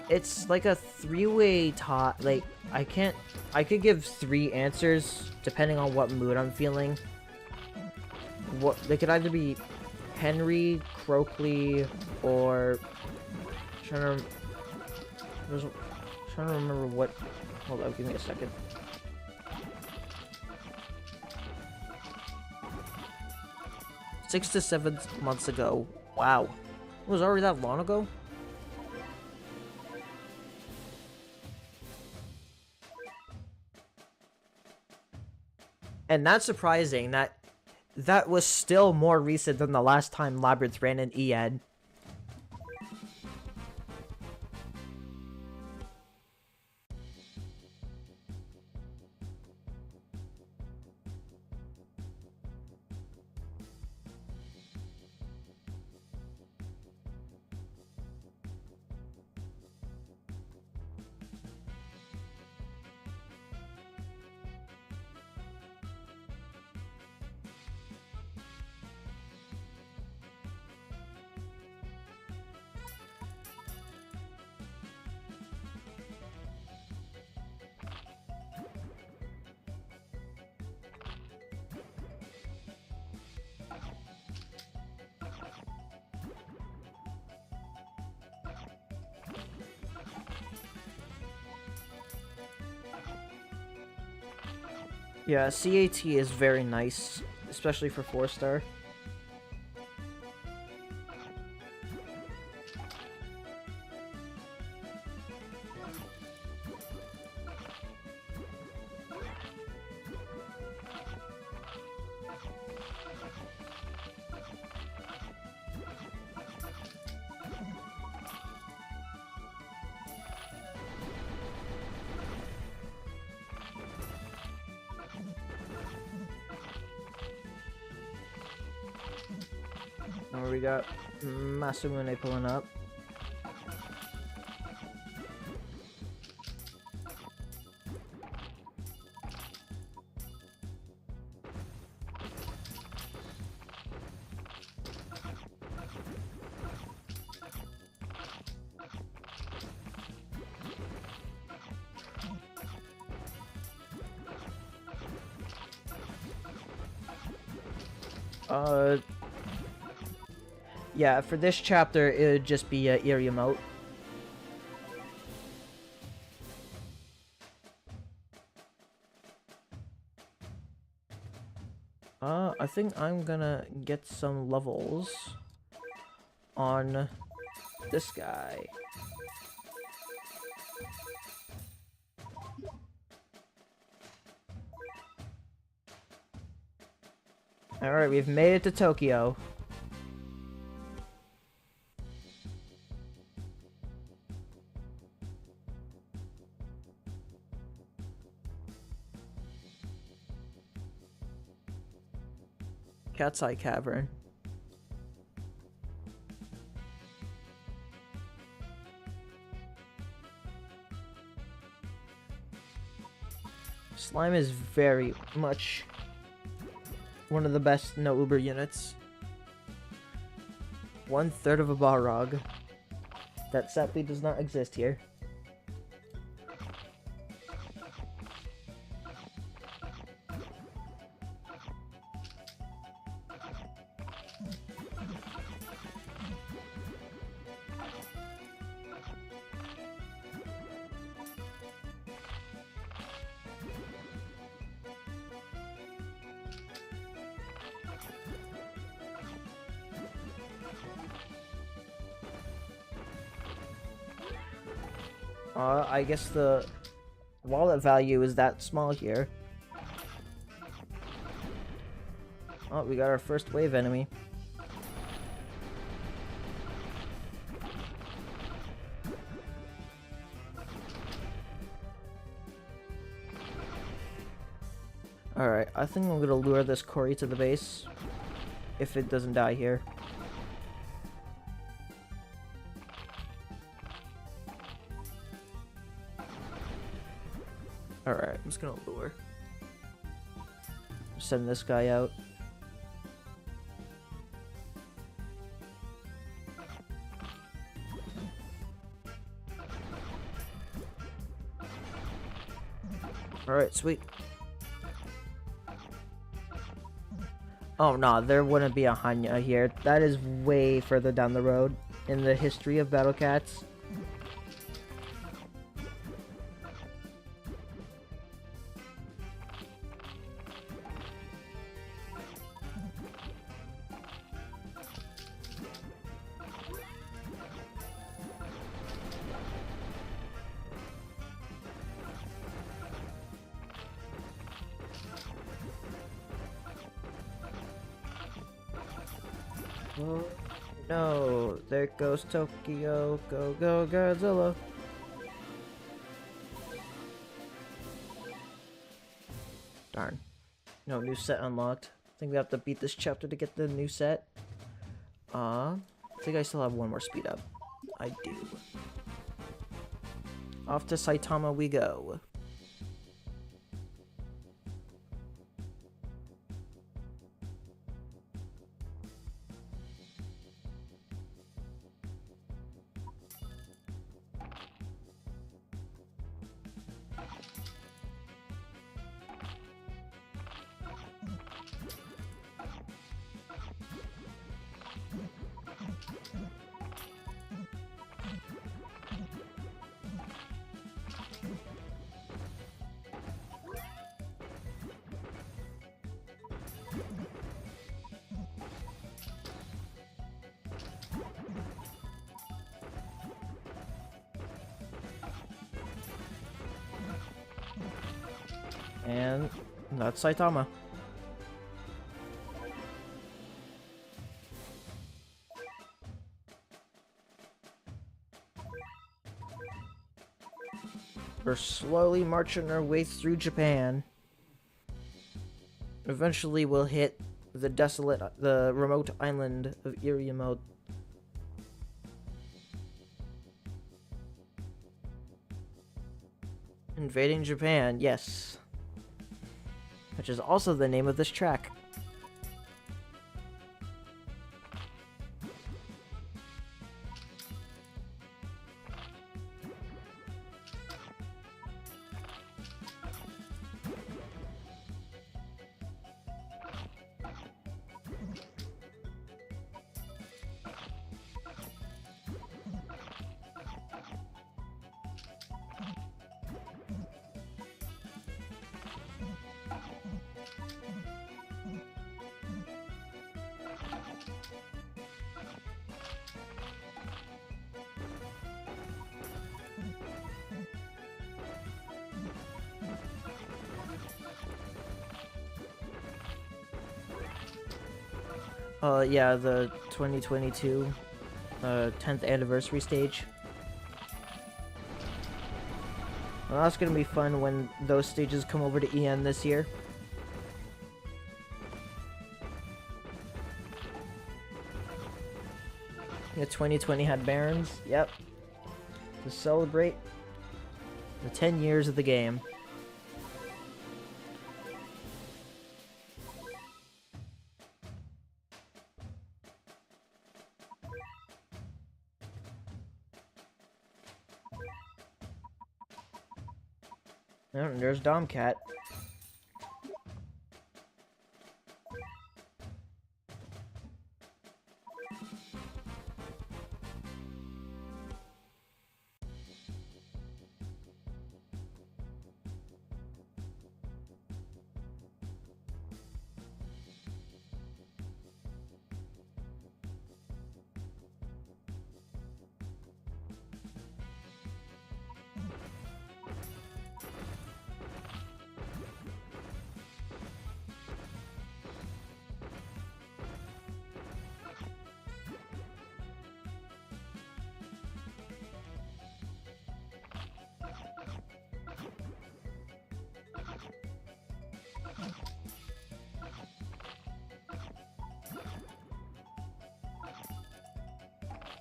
It's like a three-way tie. Like, I could give 3 answers depending on what mood I'm feeling. They could either be Henry, Croakley, or trying to remember what. Hold on, give me a second. Six to 7 months ago. Wow, it was already that long ago. And that's surprising that was still more recent than the last time Labyrinth ran in EAD. Yeah, CAT is very nice, especially for 4-star. We got Masamune pulling up. Yeah, for this chapter, it would just be Eerie Emote. I think I'm gonna get some levels on this guy. Alright, we've made it to Tokyo. Cat's Eye Cavern. Slime is very much one of the best no Uber units. 1/3 of a Balrog. That sadly does not exist here. I guess the wallet value is that small here. Oh, we got our first wave enemy. Alright, I think I'm gonna lure this Cory to the base. If it doesn't die here. Alright, I'm just gonna lure. Send this guy out. Alright, sweet. Oh no, there wouldn't be a Hanya here. That is way further down the road in the history of Battle Cats. Oh, no, there goes Tokyo. Go, go, Godzilla. Darn. No, new set unlocked. I think we have to beat this chapter to get the new set. I think I still have one more speed up. I do. Off to Saitama we go. And that's Saitama. We're slowly marching our way through Japan. Eventually we'll hit the remote island of Iriomote. Invading Japan, yes. Which is also the name of this track. Yeah, the 2022 10th anniversary stage. Well, that's gonna be fun when those stages come over to EN this year. Yeah, 2020 had Barons. Yep. To celebrate the 10 years of the game. Oh, there's Domcat.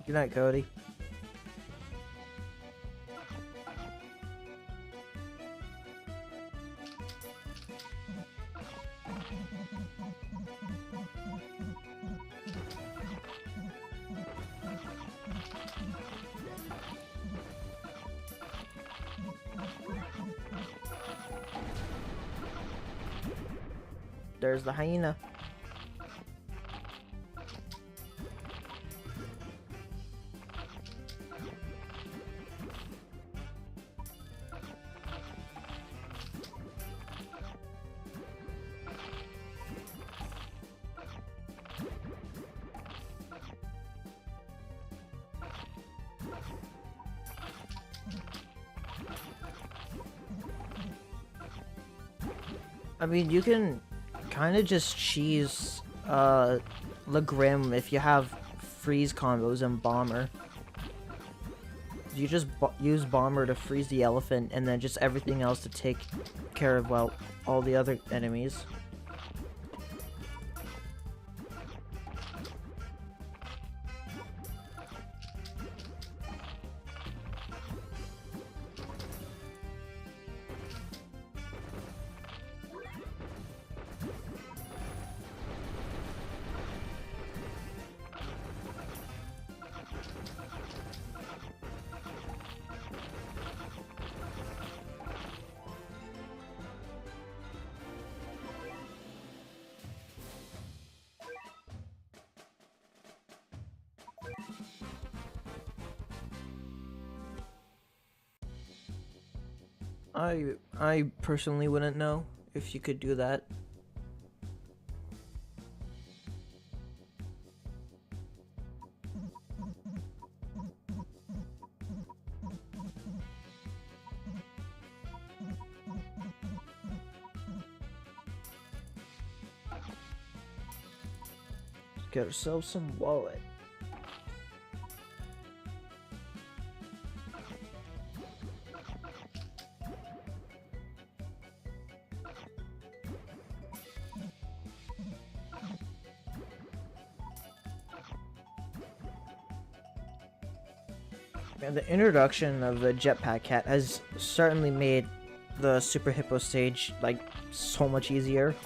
Good night, Cody. There's the hyena. I mean, you can kind of just cheese Legrim if you have freeze combos in Bomber. You just use Bomber to freeze the elephant, and then just everything else to take care of, well, all the other enemies. I personally wouldn't know if you could do that. Let's get ourselves some wallet. And the introduction of the jetpack cat has certainly made the Super Hippo stage, like, so much easier.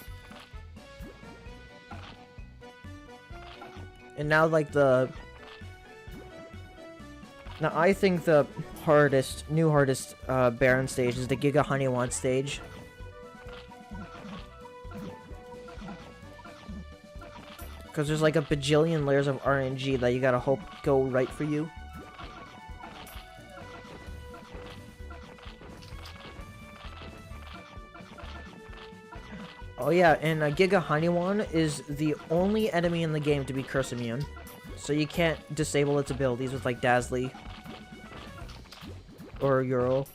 And now, like, now I think the new hardest Baron stage is the Giga Honeywan stage. Because there's like a bajillion layers of RNG that you gotta hope go right for you. Oh yeah, and Giga Honeywan is the only enemy in the game to be curse immune. So you can't disable its abilities with like Dazzly or Euro.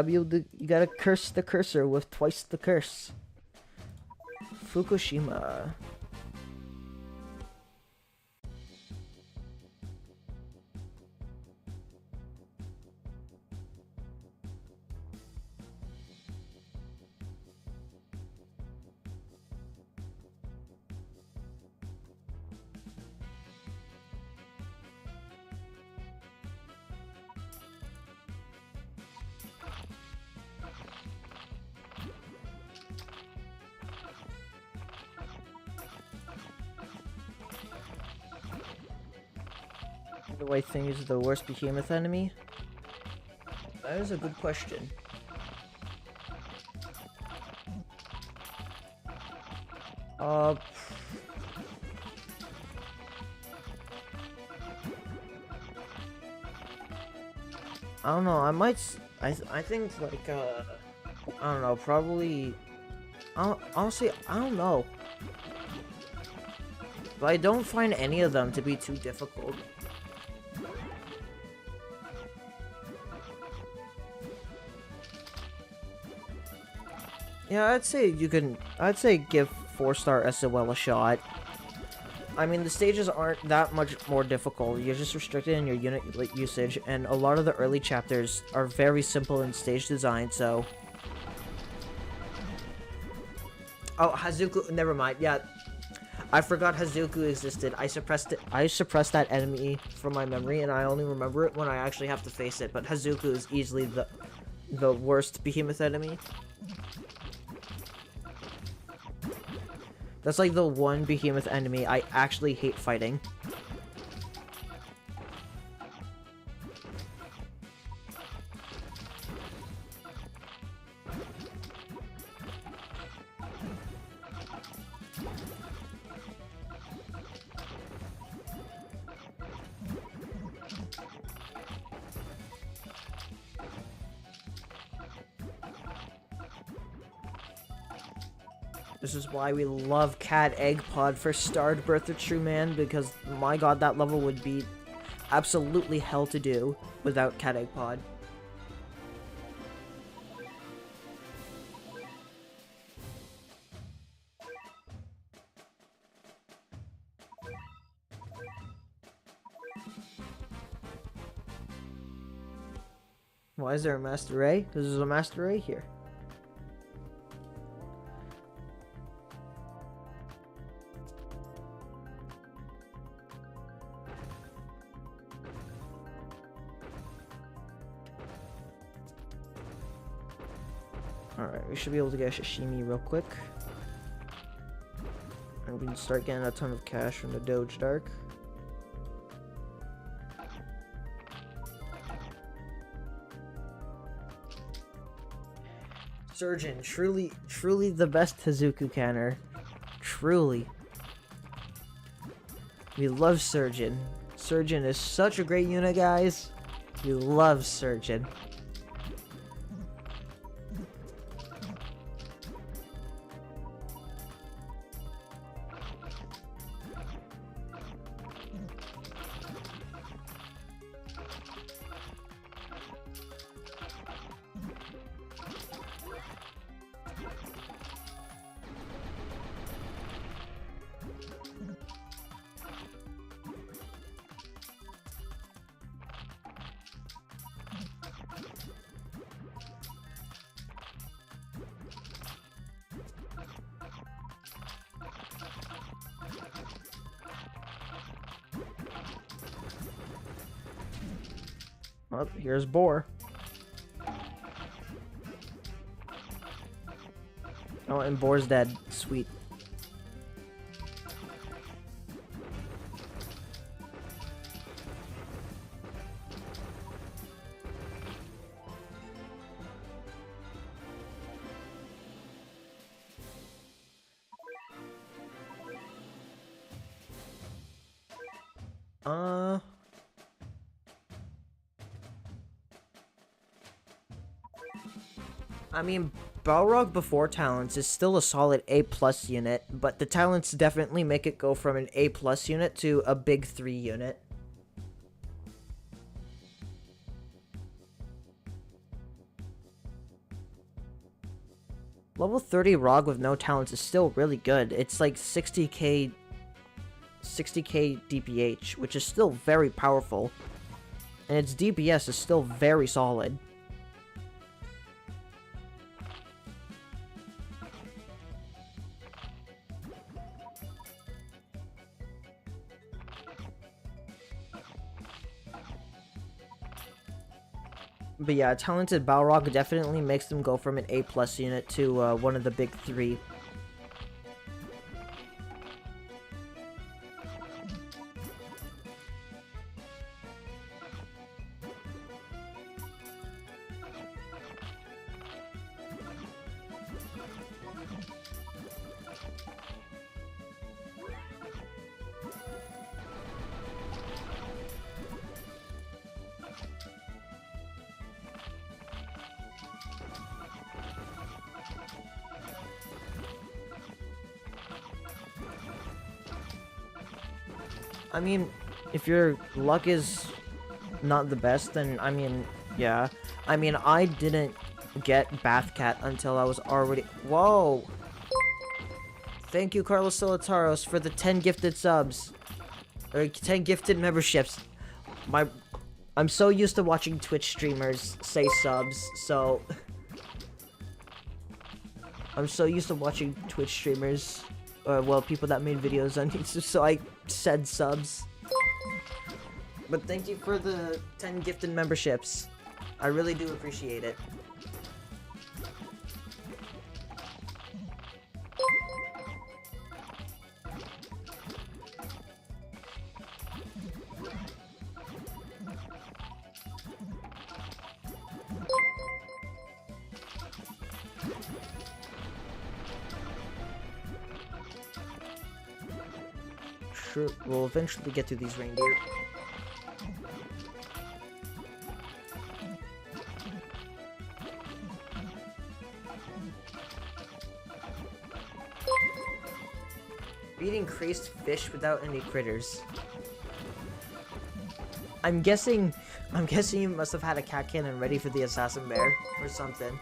You gotta curse the cursor with twice the curse. Fukushima. do I think is the worst behemoth enemy? That is a good question. I don't know, I think, like, I don't know, probably... honestly, I don't know. But I don't find any of them to be too difficult. Yeah, I'd say give 4-star SOL a shot. I mean, the stages aren't that much more difficult. You're just restricted in your unit usage, and a lot of the early chapters are very simple in stage design, so... Oh, Hazuku, never mind, yeah. I forgot Hazuku existed. I suppressed that enemy from my memory, and I only remember it when I actually have to face it, but Hazuku is easily the worst behemoth enemy. That's like the one behemoth enemy I actually hate fighting. This is why we love Cat Egg Pod for Starred Birth of True Man, because my god, that level would be absolutely hell to do without Cat Egg Pod. Why is there a Master Ray? Because there's a Master Ray here. Alright, we should be able to get Sashimi real quick. And we can start getting a ton of cash from the Doge Dark. Surgeon, truly the best Hazuku canner. Truly. We love Surgeon. Surgeon is such a great unit, guys. We love Surgeon. Oh, here's Boar. Oh, and Boar's dead. Sweet. I mean, Balrog before talents is still a solid A+ unit, but the talents definitely make it go from an A+ unit to a big 3 unit. Level 30 Rog with no talents is still really good. It's like 60k DPH, which is still very powerful. And its DPS is still very solid. But yeah, talented Balrog definitely makes them go from an A+ unit to one of the big 3. I mean, if your luck is not the best, then I mean, yeah. I mean, I didn't get Bathcat until I was already. Whoa! Thank you, Carlos Solitaros, for the 10 gifted subs. Or 10 gifted memberships. I'm so used to watching Twitch streamers say subs, so... I'm so used to watching Twitch streamers, or, well, people that made videos on YouTube, so I said subs. But thank you for the 10 gifted memberships. I really do appreciate it. Sure, we'll eventually get to these reindeer. Eating crazed fish without any critters. I'm guessing you must have had a cat cannon ready for the assassin bear or something.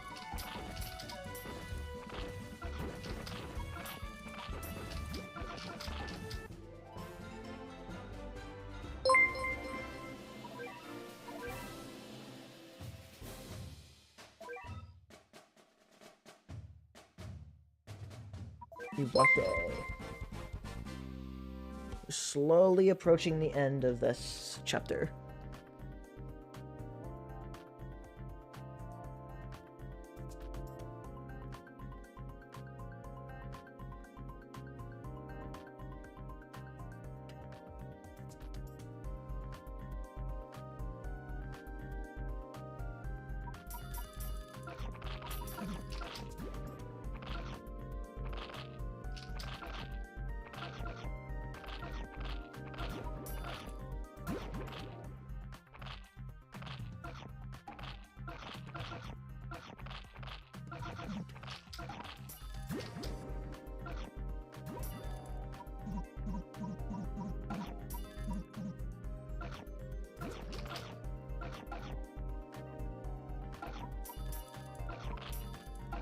Slowly approaching the end of this chapter.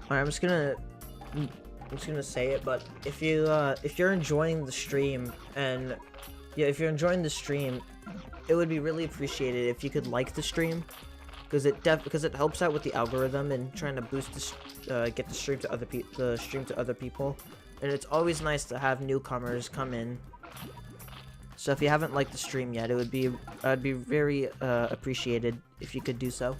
Alright, I'm just gonna say it, but if you're enjoying the stream, and yeah, if you're enjoying the stream, it would be really appreciated if you could like the stream, because it helps out with the algorithm and trying to boost get the stream to other people, and it's always nice to have newcomers come in. So if you haven't liked the stream yet, I'd be very appreciated if you could do so.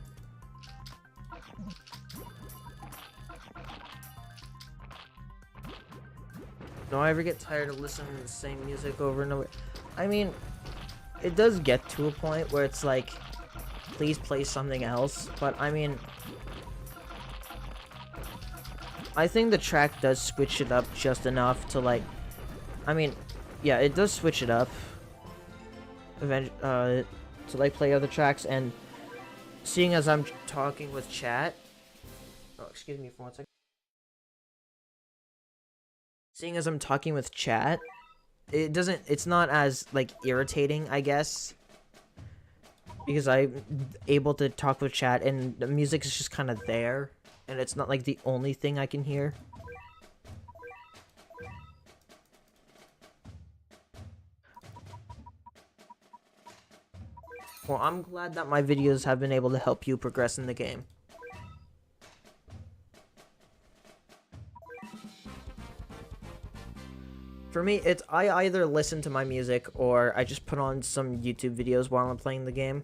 Do I ever get tired of listening to the same music over and over? I mean, it does get to a point where it's like, please play something else, but I mean, I think the track does switch it up just enough to like, I mean, yeah, it does switch it up to like play other tracks, and seeing as I'm talking with chat, oh, excuse me for 1 second. Seeing as I'm talking with chat, it's not as, like, irritating, I guess. Because I'm able to talk with chat, and the music is just kind of there. And it's not, like, the only thing I can hear. Well, I'm glad that my videos have been able to help you progress in the game. For me, I either listen to my music or I just put on some YouTube videos while I'm playing the game.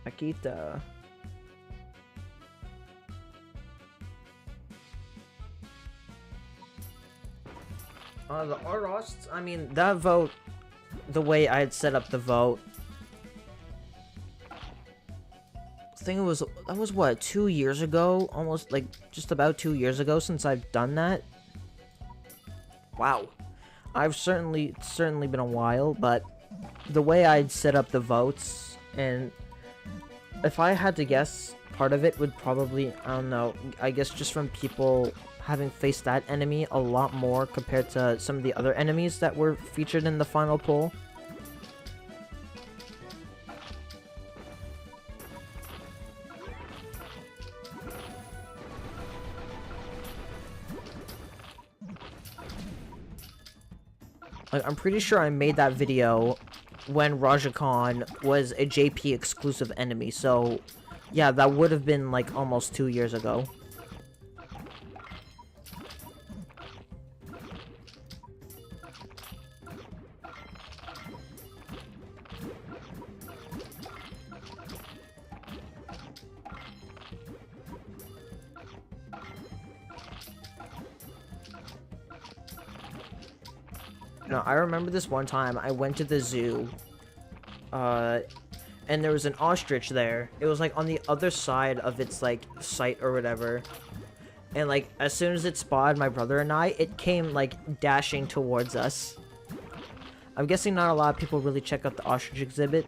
Akita. The Arosts, I mean, that vote, the way I had set up the vote, I think that was what, 2 years ago? Almost, like, just about 2 years ago since I've done that? Wow. It's certainly been a while, but the way I'd set up the votes, and If I had to guess, part of it would probably, I don't know, I guess just from people having faced that enemy a lot more compared to some of the other enemies that were featured in the final poll. Like, I'm pretty sure I made that video when Rajakan was a JP exclusive enemy, so yeah, that would have been like almost 2 years ago. No, I remember this one time I went to the zoo, and there was an ostrich there. It was like on the other side of its like site or whatever. And like as soon as it spotted my brother and I, it came like dashing towards us. I'm guessing not a lot of people really check out the ostrich exhibit.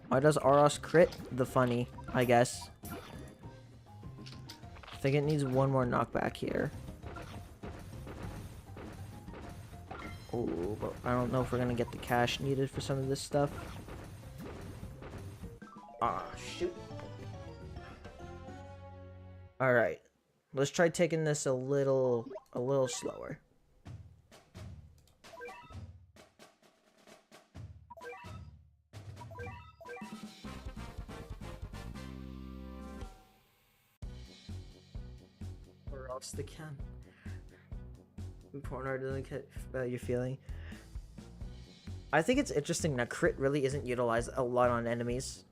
Why does Aros crit? The funny, I guess. I think it needs one more knockback here. Oh, but I don't know if we're gonna get the cash needed for some of this stuff. Ah, shoot. Alright. Let's try taking this a little slower. Or else they can. Porn art doesn't get your feeling. I think it's interesting that crit really isn't utilized a lot on enemies.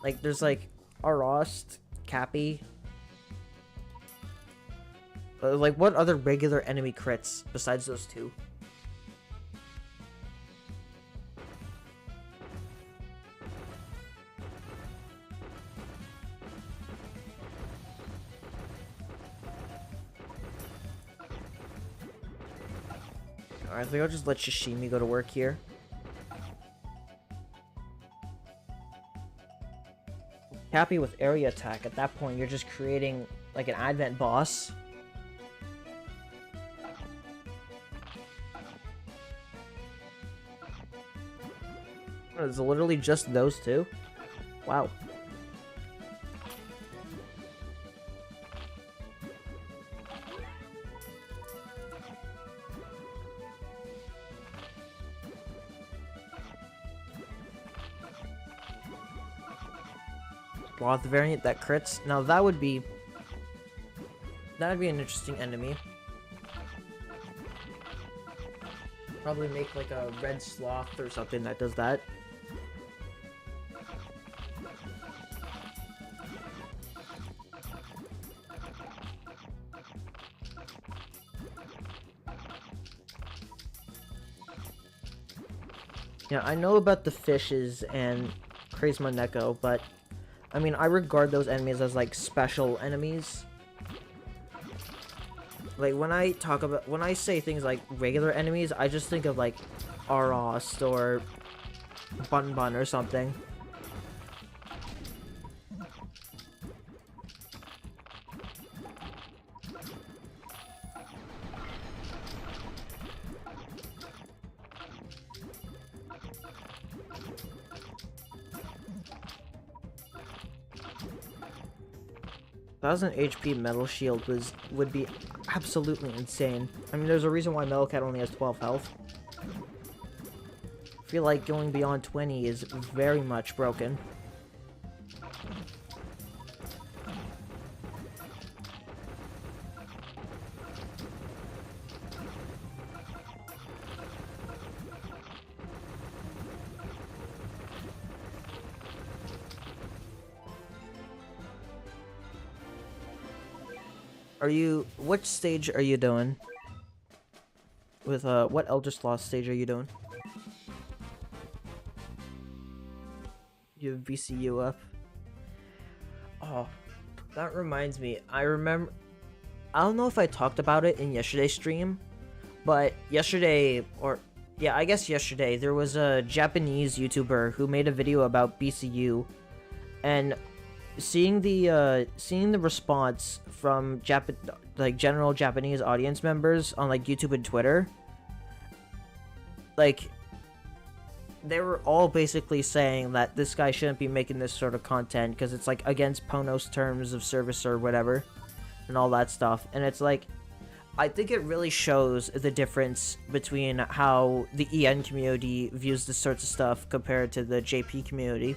Like, there's like Arost, Cappy. Like, what other regular enemy crits besides those two? Alright, I think I'll just let Shishimi go to work here. Happy with area attack. At that point, you're just creating like an advent boss. It's literally just those two? Wow. Sloth variant that crits. Now that would be an interesting enemy. Probably make like a red sloth or something that does that. Yeah, I know about the fishes and Crazy Neko, but I mean, I regard those enemies as like special enemies. Like when I say things like regular enemies, I just think of like Arost or Bun Bun or something. Thousand HP Metal Shield would be absolutely insane. I mean, there's a reason why Metal Cat only has 12 health. I feel like going beyond 20 is very much broken. Which stage are you doing? With, what Elder Sloth stage are you doing? You have VCU up. Oh, that reminds me. I I don't know if I talked about it in yesterday's stream, but yesterday, or yeah, I guess yesterday, there was a Japanese YouTuber who made a video about BCU, and seeing the response from general Japanese audience members on like YouTube and Twitter, like they were all basically saying that this guy shouldn't be making this sort of content because it's like against Pono's terms of service or whatever and all that stuff. And it's like, I think it really shows the difference between how the EN community views this sorts of stuff compared to the JP community.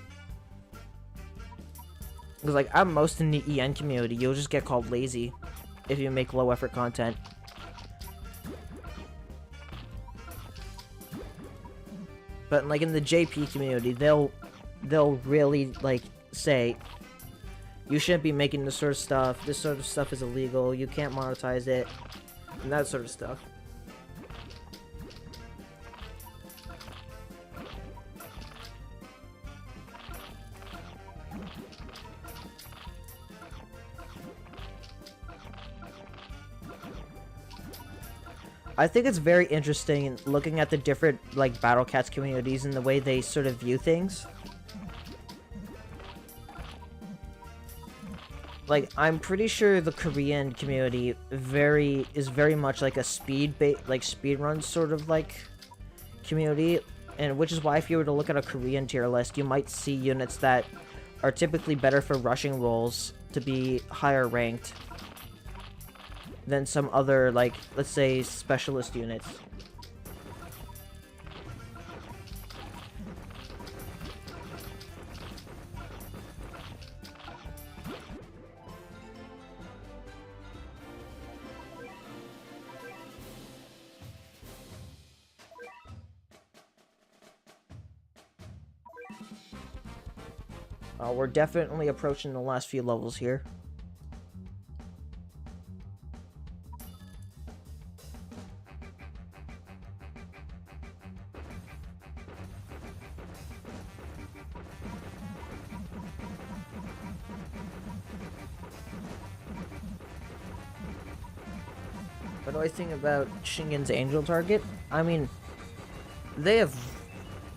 Because like, at most in the EN community, you'll just get called lazy if you make low effort content. But like in the JP community, they'll really like say, you shouldn't be making this sort of stuff. This sort of stuff is illegal. You can't monetize it, and that sort of stuff. I think it's very interesting looking at the different, like, Battle Cats communities and the way they sort of view things. Like, I'm pretty sure the Korean community is very much like a speedrun sort of, like, community. And which is why if you were to look at a Korean tier list, you might see units that are typically better for rushing roles to be higher ranked than some other, like, let's say, specialist units. We're definitely approaching the last few levels here. What do I think about Shingen's Angel target? I mean, they have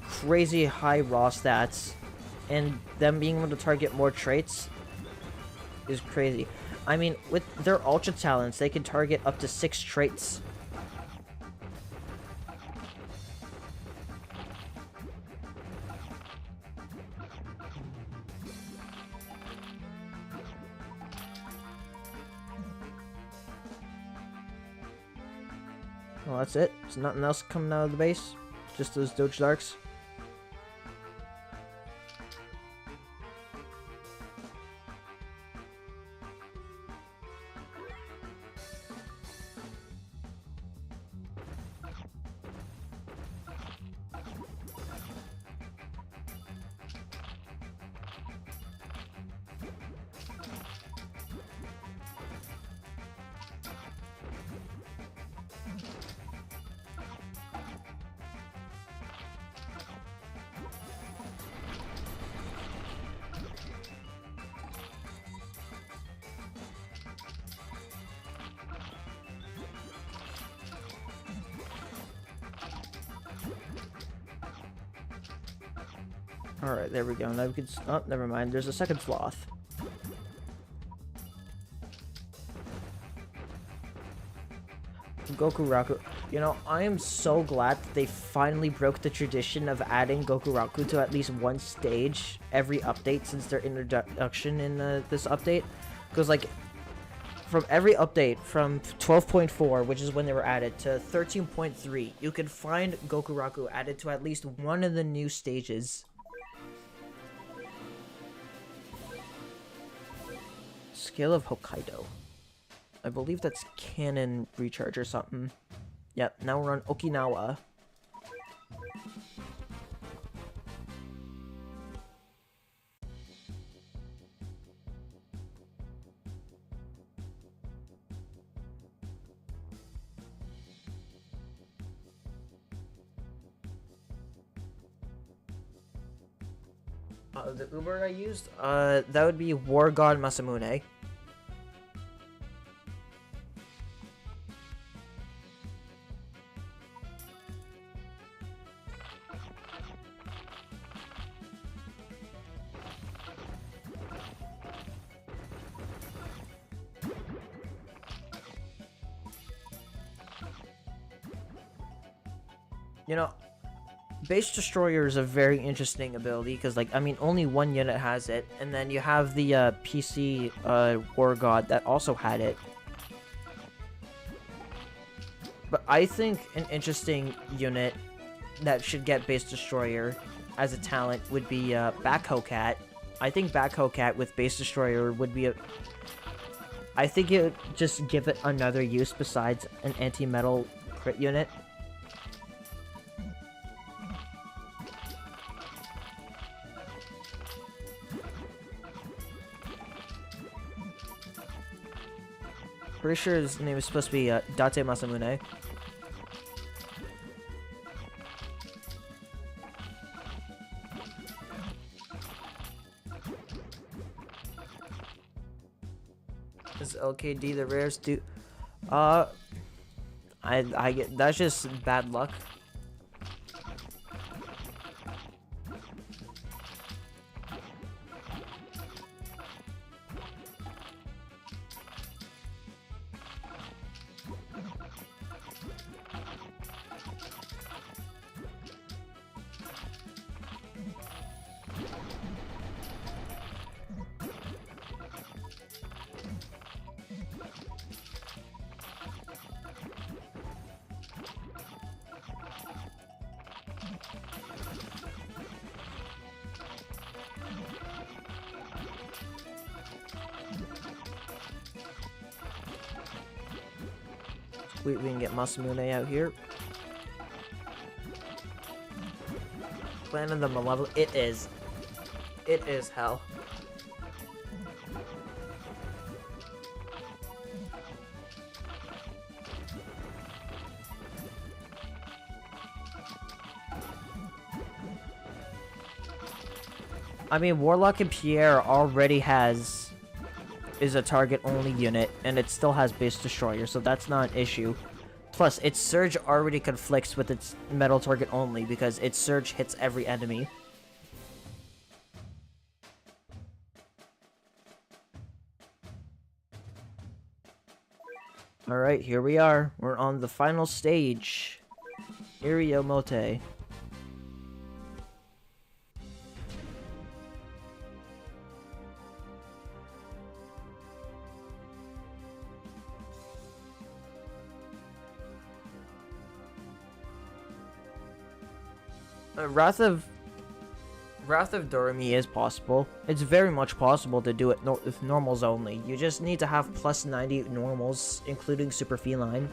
crazy high raw stats, and them being able to target more traits is crazy. I mean, with their ultra talents, they can target up to 6 traits. Well, that's it. There's nothing else coming out of the base. Just those Doge Darks. Alright, there we go. Now we can... Oh, never mind. There's a second sloth. Goku Raku. You know, I am so glad that they finally broke the tradition of adding Goku Raku to at least one stage every update since their introduction in this update. Because, like, from every update, from 12.4, which is when they were added, to 13.3, you could find Goku Raku added to at least one of the new stages. Scale of Hokkaido. I believe that's Cannon Recharge or something. Yep, now we're on Okinawa. The Uber I used? That would be War God Masamune. You know, Base Destroyer is a very interesting ability because, like, I mean, only one unit has it, and then you have the PC War God that also had it. But I think an interesting unit that should get Base Destroyer as a talent would be Backhoe Cat. I think Backhoe Cat with Base Destroyer would be a... I think it would just give it another use besides an anti-metal crit unit. Pretty sure his name is supposed to be Date Masamune. Is LKD the rarest dude? I get that's just bad luck. We can get Masamune out here. Plan of the Malevolent. It is. It is hell. I mean, Warlock and Pierre already is a target-only unit, and it still has Base Destroyer, so that's not an issue. Plus, its Surge already conflicts with its metal target only, because its Surge hits every enemy. Alright, here we are. We're on the final stage. Iriomote. Wrath of Doremi is possible. It's very much possible to do it with normals only. You just need to have plus 90 normals, including Super Feline.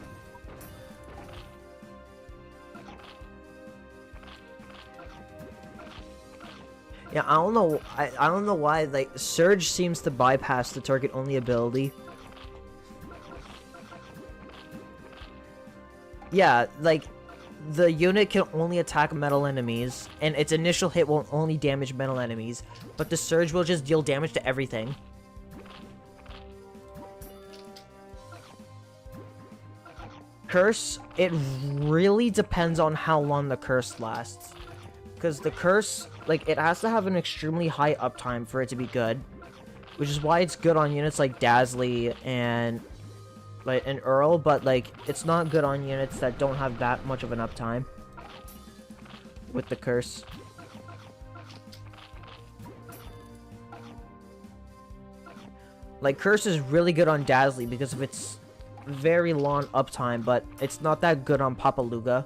Yeah, I don't know. I don't know why. Like, Surge seems to bypass the target only ability. Yeah, like, the unit can only attack metal enemies, and its initial hit will only damage metal enemies, but the Surge will just deal damage to everything. Curse, it really depends on how long the curse lasts. Because the curse, like, it has to have an extremely high uptime for it to be good, which is why it's good on units like Dazzly and Earl, but like it's not good on units that don't have that much of an uptime with the curse. Like, curse is really good on Dazzly because of its very long uptime, but it's not that good on Papaluga.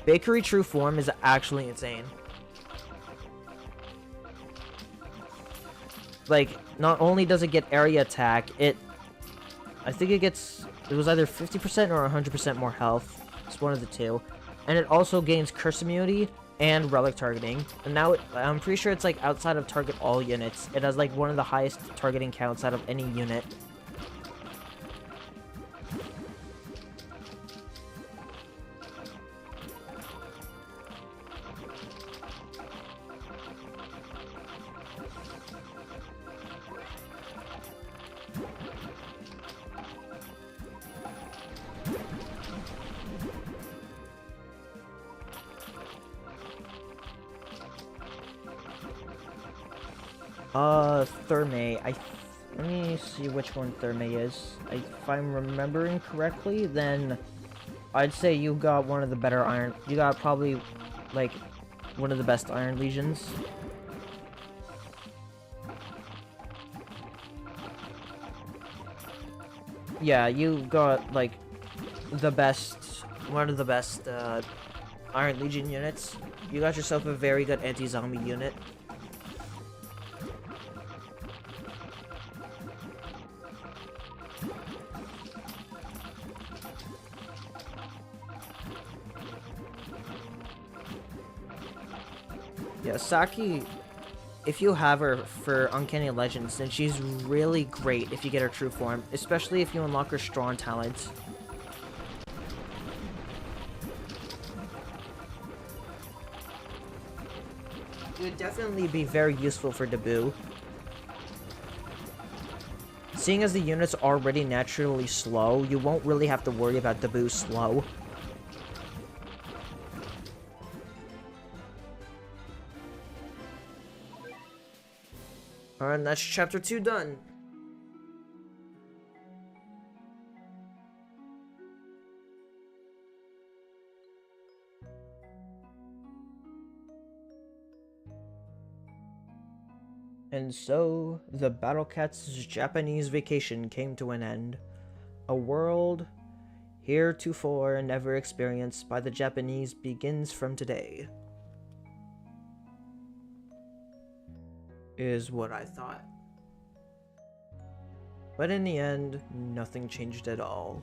Bakery True Form is actually insane. Like, not only does it get area attack, I think it was either 50% or 100% more health. It's one of the two. And it also gains curse immunity and relic targeting. And now I'm pretty sure it's like outside of target all units. It has like one of the highest targeting counts out of any unit. Thermae. Let me see which one Therme is. If I'm remembering correctly, then I'd say you got one of the better Iron... You got probably, like, one of the best Iron Legions. Yeah, you got, like, the best... One of the best, Iron Legion units. You got yourself a very good anti-zombie unit. Yeah, Saki, if you have her for Uncanny Legends, then she's really great if you get her true form, especially if you unlock her strong talents. It would definitely be very useful for debut. Seeing as the unit's already naturally slow, you won't really have to worry about debut slow. Alright, that's chapter 2 done. And so, the Battle Cat's Japanese vacation came to an end. A world heretofore never experienced by the Japanese begins from today. Is what I thought. But in the end, nothing changed at all.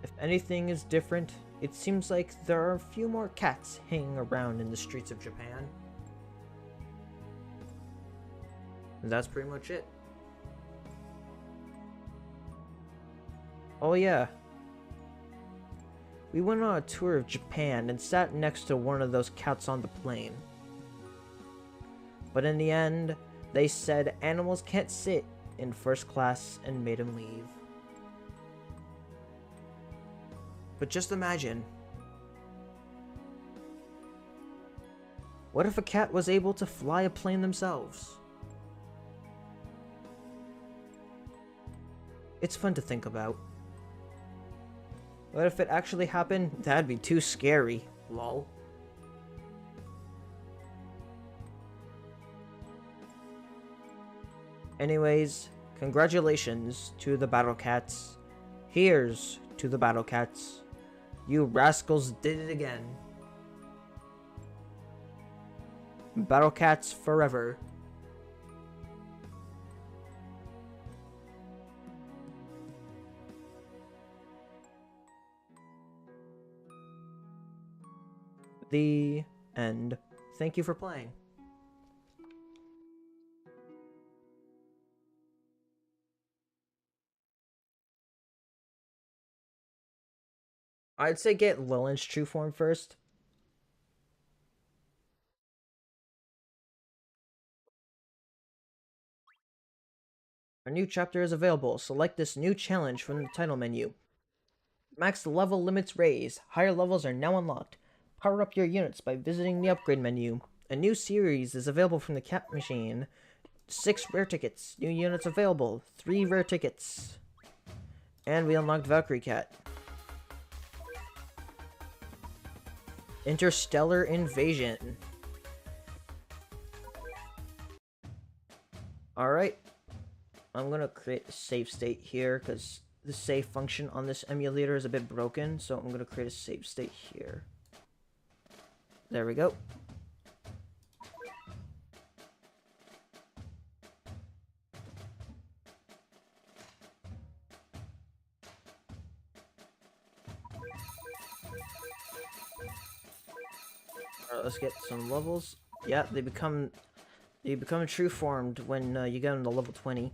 If anything is different, it seems like there are a few more cats hanging around in the streets of Japan. And that's pretty much it. Oh yeah. We went on a tour of Japan and sat next to one of those cats on the plane. But in the end, they said animals can't sit in first class and made him leave. But just imagine. What if a cat was able to fly a plane themselves? It's fun to think about. What if it actually happened? That'd be too scary. Lol. Anyways, congratulations to the Battle Cats. Here's to the Battle Cats. You rascals did it again. Battle Cats forever. The end. Thank you for playing. I'd say get Lillian's true form first. A new chapter is available. Select this new challenge from the title menu. Max level limits raised. Higher levels are now unlocked. Power up your units by visiting the upgrade menu. A new series is available from the cat machine. 6 rare tickets. New units available. 3 rare tickets. And we unlocked Valkyrie Cat. Interstellar Invasion. Alright. I'm gonna create a save state here because the save function on this emulator is a bit broken, so I'm gonna create a save state here. There we go. Alright, let's get some levels. Yeah, they become true formed when you get them to level 20.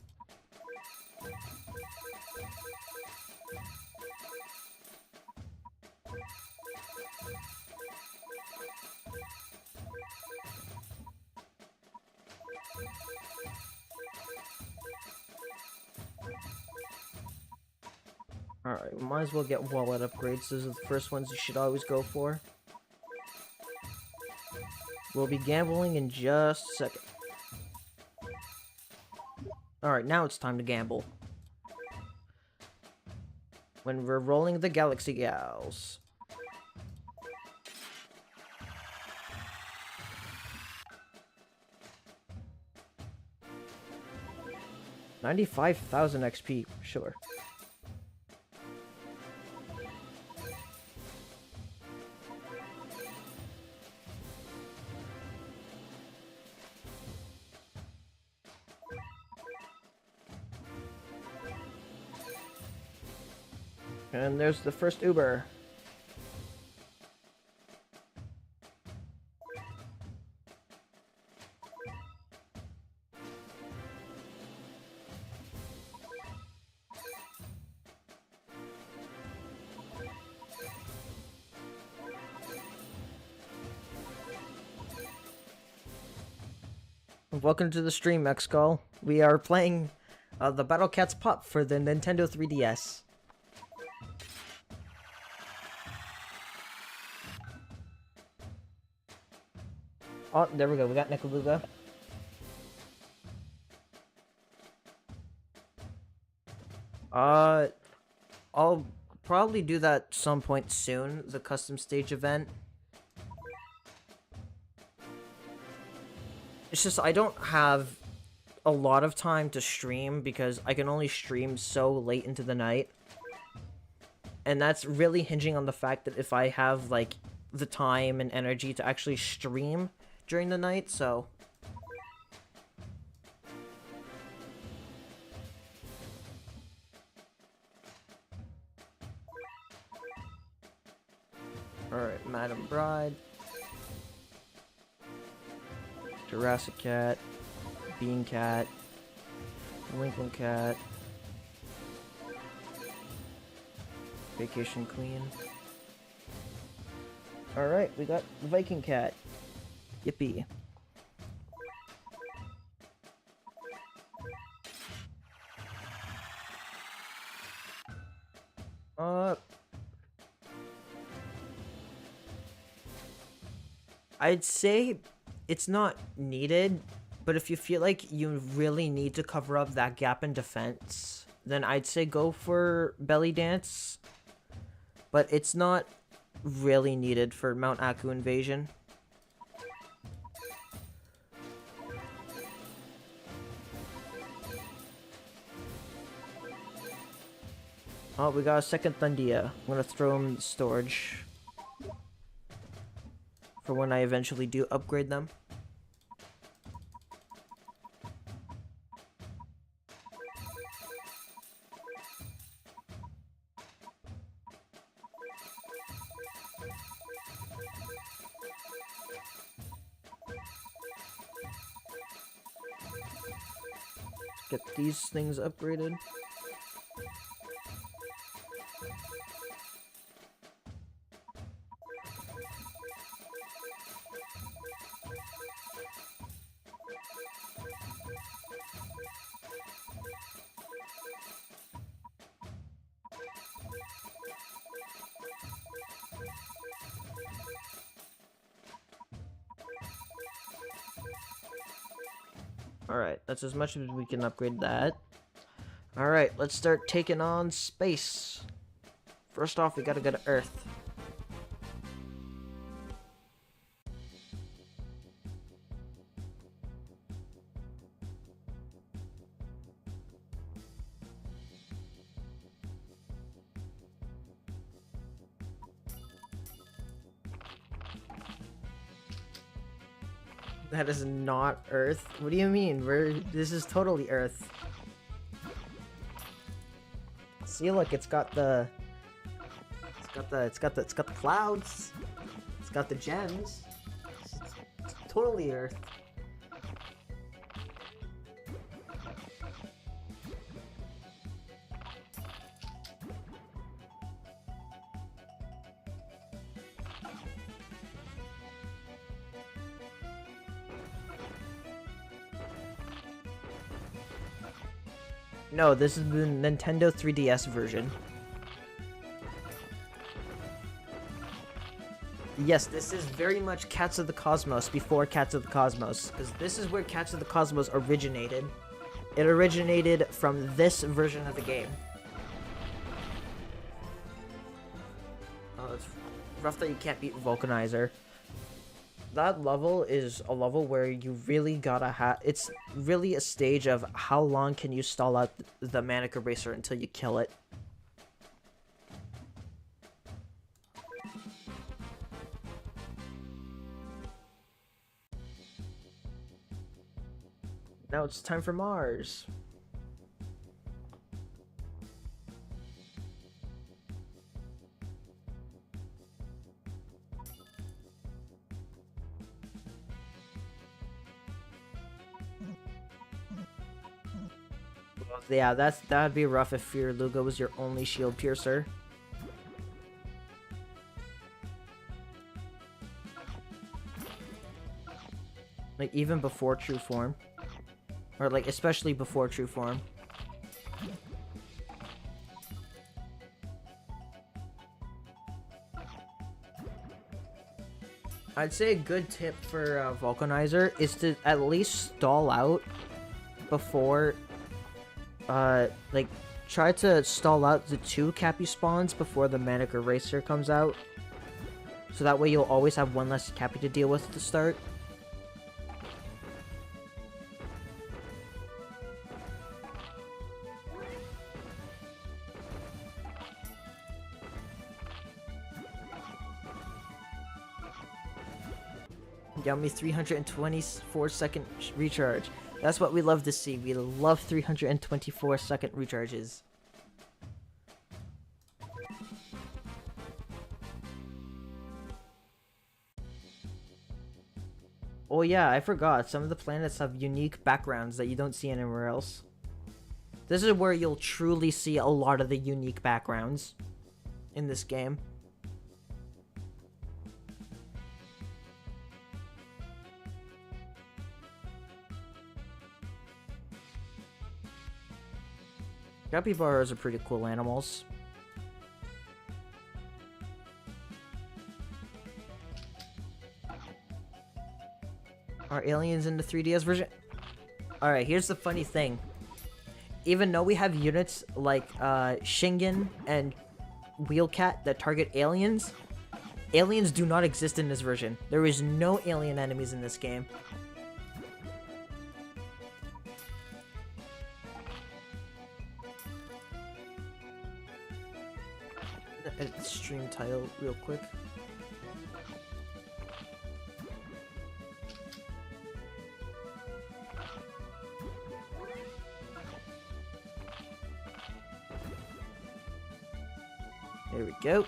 Alright, might as well get wallet upgrades. Those are the first ones you should always go for. We'll be gambling in just a second. Alright, now it's time to gamble. When we're rolling the Galaxy Gals. $95,000 XP, sure. And there's the first Uber. Welcome to the stream, Xcall. We are playing the Battle Cats Pop for the Nintendo 3DS. Oh, there we go. We got Nikaluga. I'll probably do that some point soon, the custom stage event. It's just I don't have a lot of time to stream because I can only stream so late into the night. And that's really hinging on the fact that if I have, like, the time and energy to actually stream during the night, so... Alright, Madam Bride. Jurassic Cat. Bean Cat. Winkle Cat. Vacation Queen. Alright, we got the Viking Cat. Yippee. I'd say it's not needed, but if you feel like you really need to cover up that gap in defense, then I'd say go for Belly Dance. But it's not really needed for Mount Aku invasion. Oh, we got a second Thundia. I'm gonna throw him in storage for when I eventually do upgrade them. Get these things upgraded. Alright, that's as much as we can upgrade that. Alright, let's start taking on space. First off, we gotta go to Earth. That is not Earth. What do you mean? This is totally Earth. See, look, it's got the clouds. It's got the gems. It's totally Earth. No, this is the Nintendo 3DS version. Yes, this is very much Cats of the Cosmos before Cats of the Cosmos, because this is where Cats of the Cosmos originated. It originated from this version of the game. Oh, it's rough that you can't beat Vulcanizer. That level is a level where you really gotta have... It's really a stage of how long can you stall out the Manic Eraser until you kill it. Now it's time for Mars. Yeah, that'd be rough if Fear Luga was your only shield piercer. Like, even before true form. Or, like, especially before true form. I'd say a good tip for Vulcanizer is to at least stall out before... like, try to stall out the 2 Cappy spawns before the Manic Eraser comes out. So that way you'll always have one less Cappy to deal with at the start. Yummy 324-second recharge. That's what we love to see. We love 324-second recharges. Oh yeah, I forgot. Some of the planets have unique backgrounds that you don't see anywhere else. This is where you'll truly see a lot of the unique backgrounds in this game. Capybaras are pretty cool animals. Are aliens in the 3DS version? Alright, here's the funny thing. Even though we have units like Shingen and Wheelcat that target aliens, aliens do not exist in this version. There is no alien enemies in this game. Edit the stream title real quick. There we go.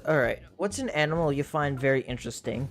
Alright, what's an animal you find very interesting?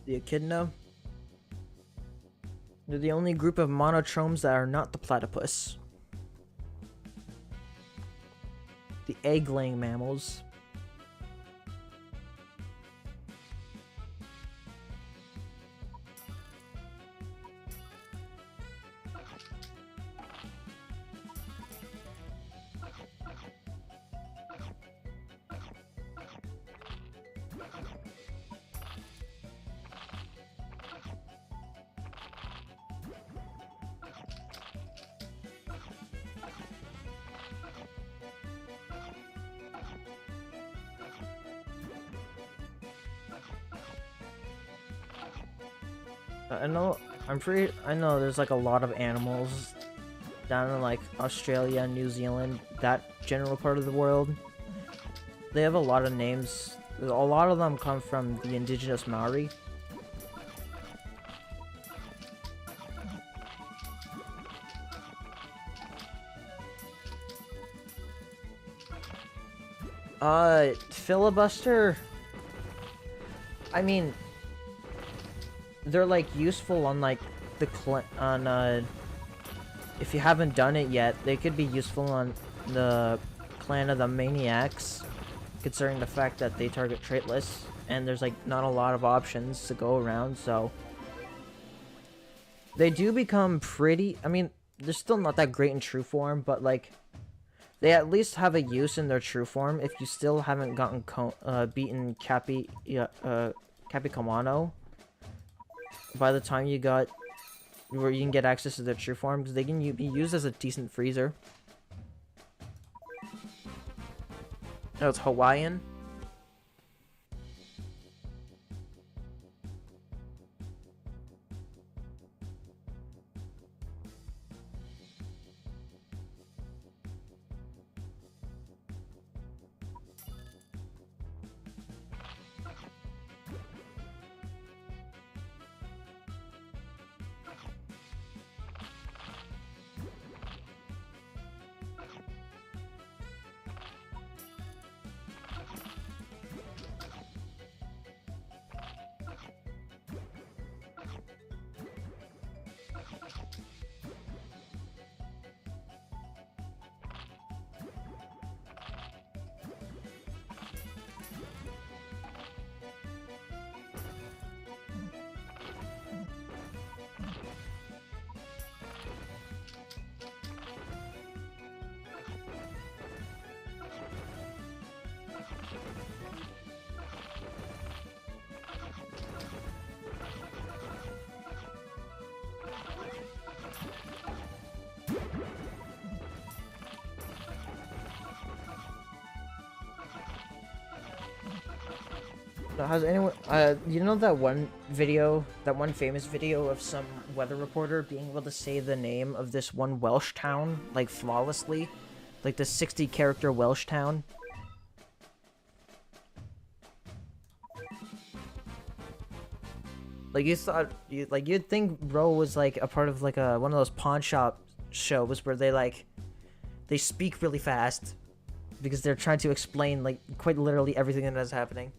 The echidna. They're the only group of monotromes that are not the platypus. The egg-laying mammals. I know there's like a lot of animals down in like Australia, New Zealand, that general part of the world. They have a lot of names. A lot of them come from the indigenous Maori. Filibuster. I mean, they're like useful on like the if you haven't done it yet, they could be useful on the Clan of the Maniacs, considering the fact that they target trait lists and there's like not a lot of options to go around, so they do become pretty. I mean, they're still not that great in true form, but like they at least have a use in their true form. If you still haven't gotten beaten Capicommano by the time you got where you can get access to their true form, because they can be used as a decent freezer. Oh, it's Hawaiian. Has anyone, you know that one video, that one famous video of some weather reporter being able to say the name of this one Welsh town, like, flawlessly? Like, the 60-character Welsh town? Like, you thought, you'd think Ro was, like, a part of, like, one of those pawn shop shows where they, like, they speak really fast because they're trying to explain, like, quite literally everything that is happening.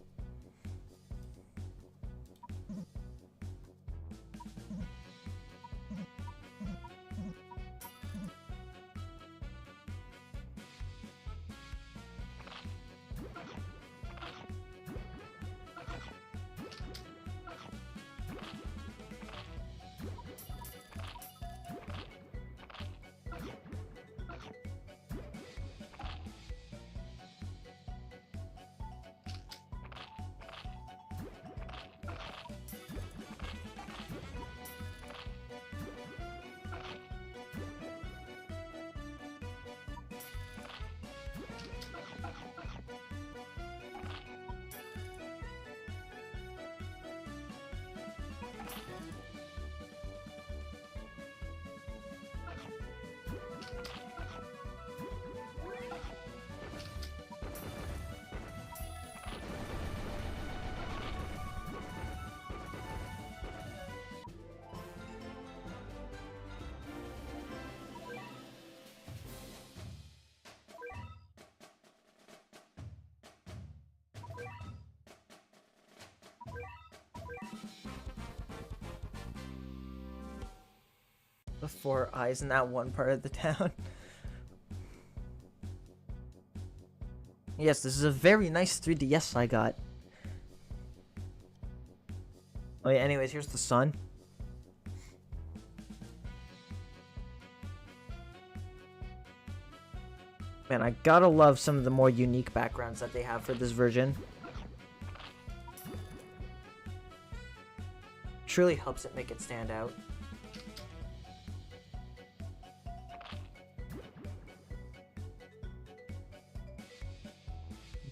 The 4 eyes in that one part of the town. Yes, this is a very nice 3DS I got. Oh yeah, anyways, here's the sun. Man, I gotta love some of the more unique backgrounds that they have for this version. Truly helps it make it stand out.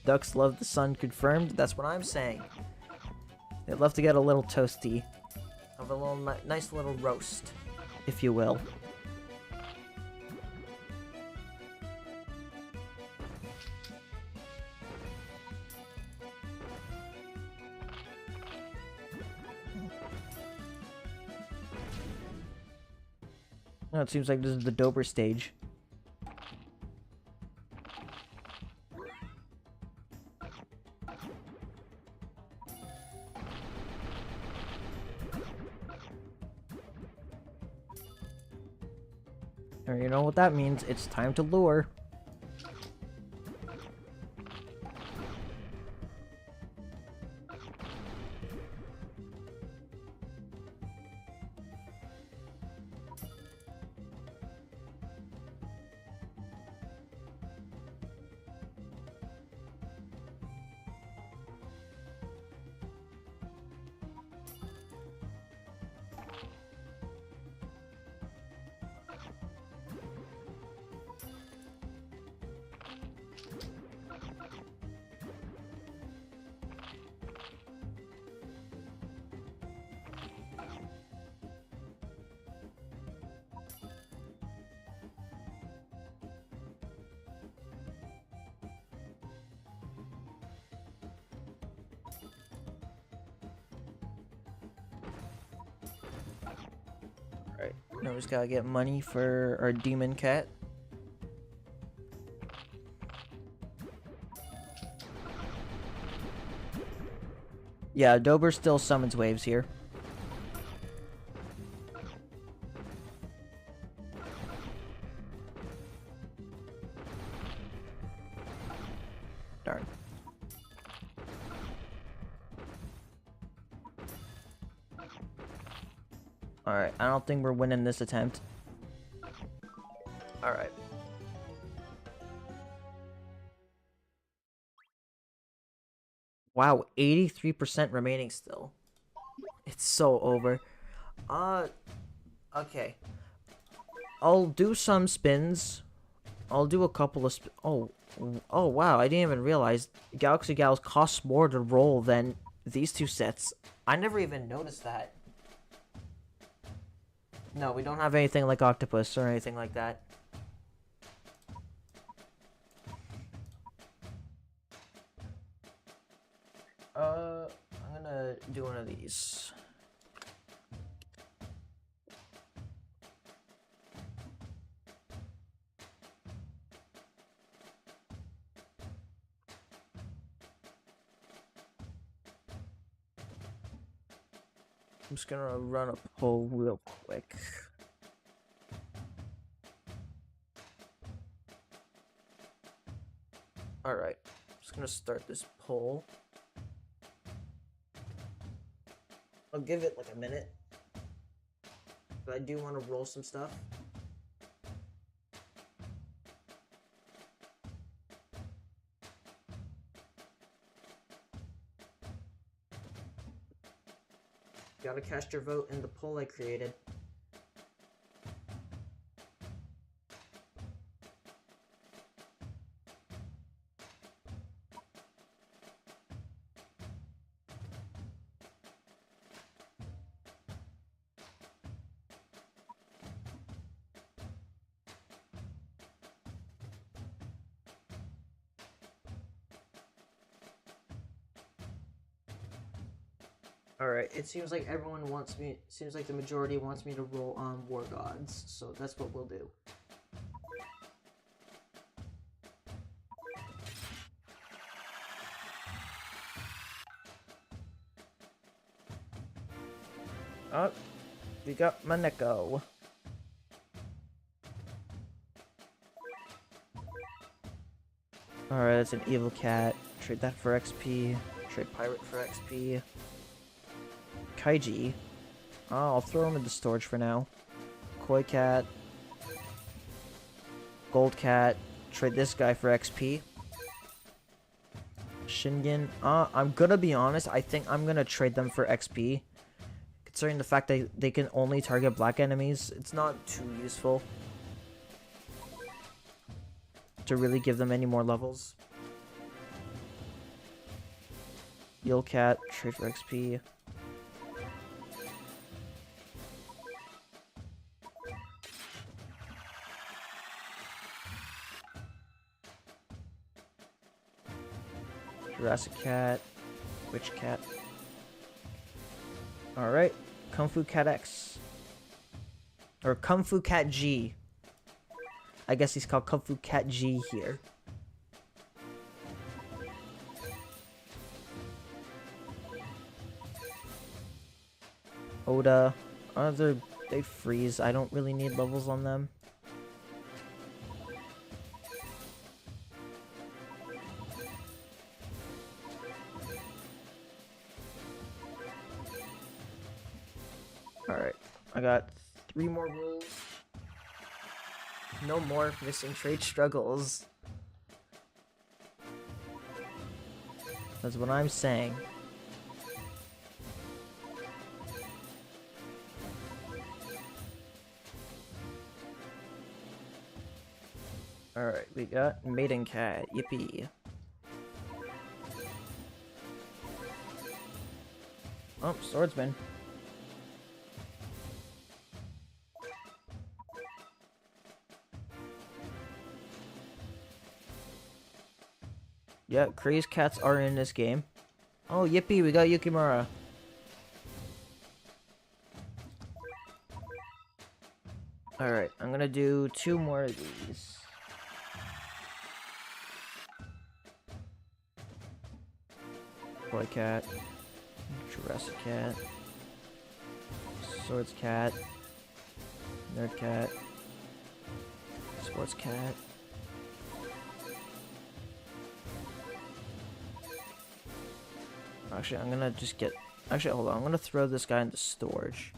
Ducks love the sun confirmed. That's what I'm saying. They'd love to get a little toasty. Have a little nice little roast, if you will. Oh, it seems like this is the Dober stage. Or you know what that means? It's time to lure. Alright, now we just gotta get money for our demon cat. Yeah, Dober still summons waves here. Darn. Alright, I don't think we're winning this attempt. Alright. Wow, 83% remaining still. It's so over. Okay. I'll do some spins. I'll do a couple of oh wow, I didn't even realize Galaxy Gals cost more to roll than these two sets. I never even noticed that. No, we don't have anything like Octopus or anything like that. I'm gonna do one of these. I'm just gonna run a poll real quick. Alright, just gonna start this poll. I'll give it like a minute. But I do want to roll some stuff. Gotta cast your vote in the poll I created. Alright, it seems like everyone wants me, seems like the majority wants me to roll on War Gods, so that's what we'll do. Oh, we got Maneko. Alright, that's an evil cat. Trade that for XP. Trade pirate for XP. Kaiji. Oh, I'll throw him into storage for now. Koi cat. Gold cat. Trade this guy for XP. Shingen. I'm gonna be honest. I think I'm gonna trade them for XP. Considering the fact that they can only target black enemies, it's not too useful to really give them any more levels. Eel cat. Trade for XP. Jurassic cat, witch cat. Alright, Kung Fu Cat X. Or Kung Fu Cat G. I guess he's called Kung Fu Cat G here. Oda. They freeze. I don't really need levels on them. Alright, I got 3 more rules. No more missing trade struggles. That's what I'm saying. Alright, we got Maiden Cat. Yippee. Oh, Swordsman. Yeah, crazed cats are in this game. Oh, yippee, we got Yukimura. Alright, I'm gonna do 2 more of these. Boy cat. Jurassic cat. Swords cat. Nerd cat. Sports cat. Actually, I'm gonna just get... Actually, hold on. I'm gonna throw this guy into storage.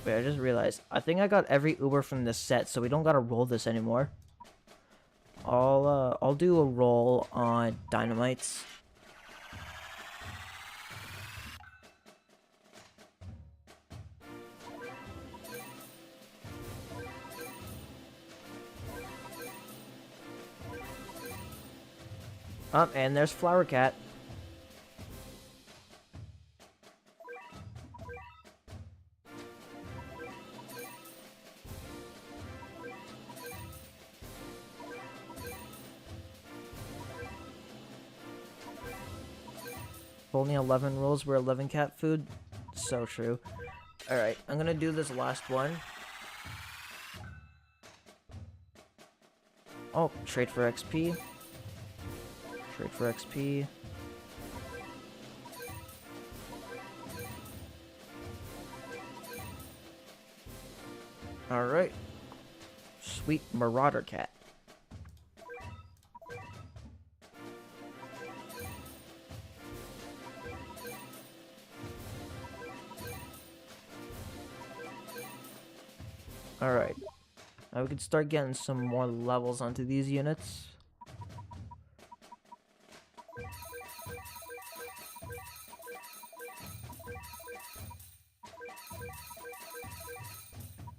Wait, I just realized. I think I got every Uber from this set, so we don't gotta roll this anymore. I'll do a roll on Dynamites. And there's Flower Cat. Only 11 rules were 11 cat food. So true. Alright, I'm gonna do this last one. Oh, trade for XP. Trade for XP. Alright. Sweet Marauder Cat. Alright. Now we can start getting some more levels onto these units.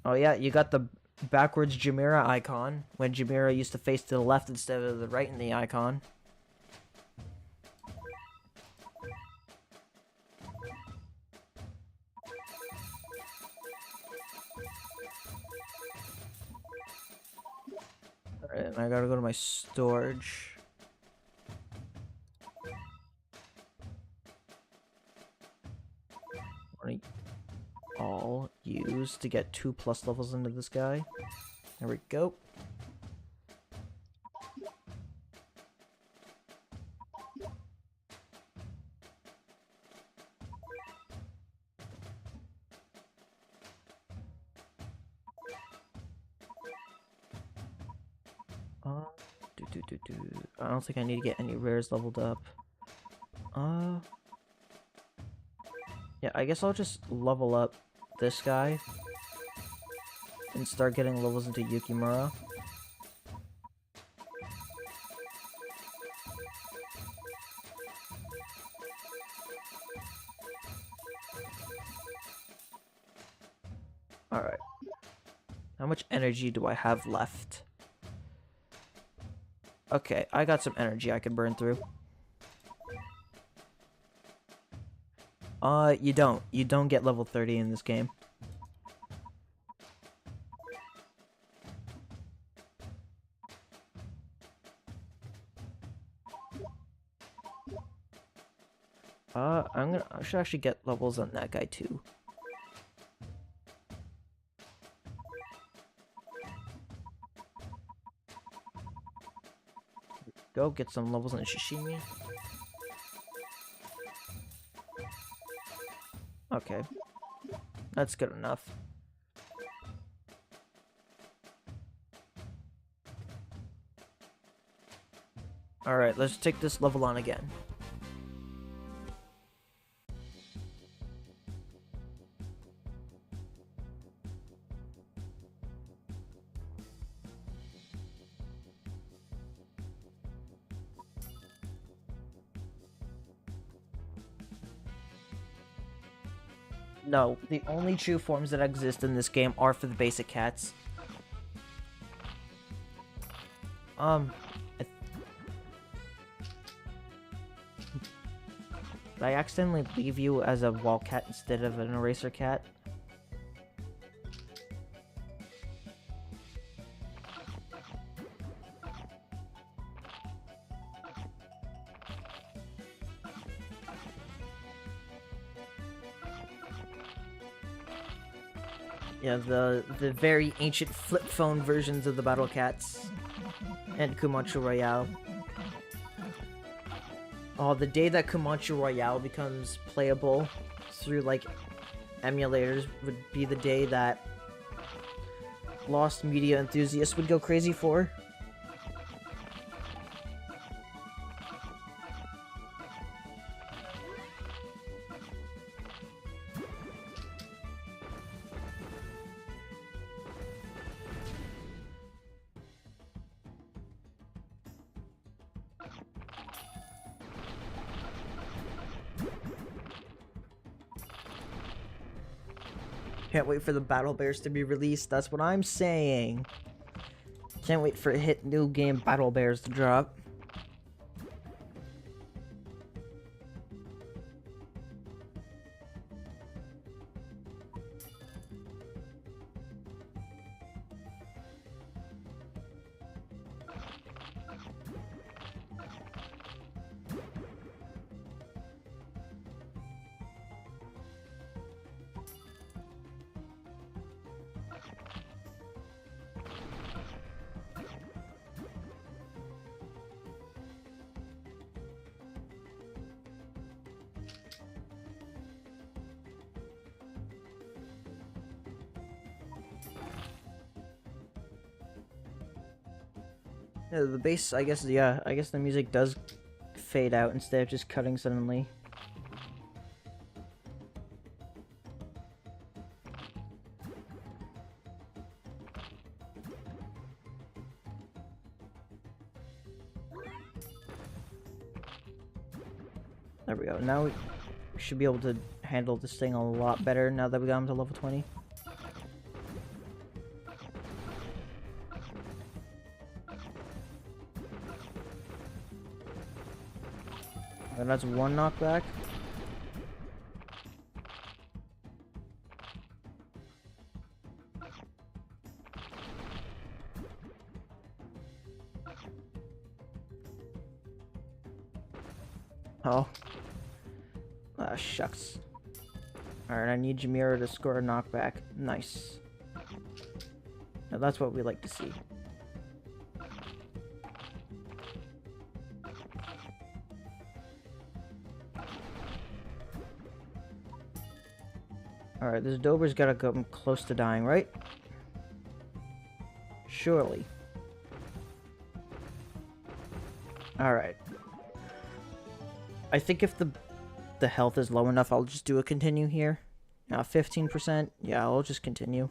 Oh yeah, you got the backwards Jamira icon, when Jamira used to face to the left instead of the right in the icon. Alright, I gotta go to my storage. All use to get 2+ levels into this guy. There we go. I don't think I need to get any rares leveled up. Yeah, I guess I'll just level up this guy and start getting levels into Yukimura. Alright. How much energy do I have left? Okay, I got some energy I can burn through. You don't. You don't get level 30 in this game. I should actually get levels on that guy too. Go get some levels on Shishimi. Okay. That's good enough. Alright, let's take this level on again. No, the only true forms that exist in this game are for the basic cats. Did I accidentally leave you as a wall cat instead of an eraser cat? Yeah, the very ancient flip phone versions of the Battle Cats and Kumanchu Royale. Oh, the day that Kumanchu Royale becomes playable through, like, emulators would be the day that lost media enthusiasts would go crazy for. Can't wait for the Battle Bears to be released, that's what I'm saying. Can't wait for a hit new game Battle Bears to drop. Yeah, the bass, I guess, yeah, I guess the music does fade out instead of just cutting suddenly. There we go. Now we should be able to handle this thing a lot better now that we got him to level 20. And that's one knockback. Oh. Ah, shucks. Alright, I need Jamira to score a knockback. Nice. Now that's what we like to see. Alright, this Dober's gotta come close to dying, right? Surely. Alright. I think if the health is low enough, I'll just do a continue here. Now 15%, yeah, I'll just continue.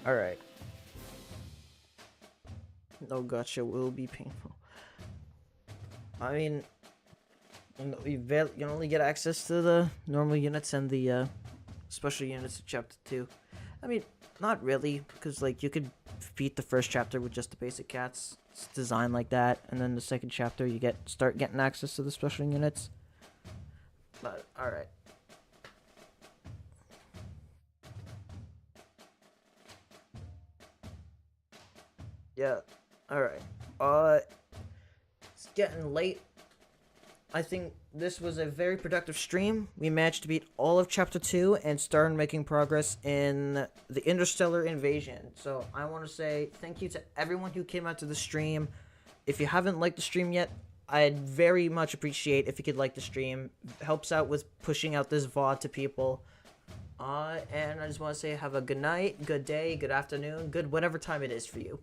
Alright. No gacha will be painful. I mean, you only get access to the normal units and the special units of Chapter 2. I mean, Not really, because like you could beat the first chapter with just the basic cats. It's designed like that, and then the second chapter you start getting access to the special units. But all right. Yeah. All right. It's getting late. I think this was a very productive stream. We managed to beat all of Chapter 2 and started making progress in the Interstellar Invasion. So I want to say thank you to everyone who came out to the stream. If you haven't liked the stream yet, I'd very much appreciate if you could like the stream. It helps out with pushing out this VOD to people. And I just want to say have a good night, good day, good afternoon, good whatever time it is for you.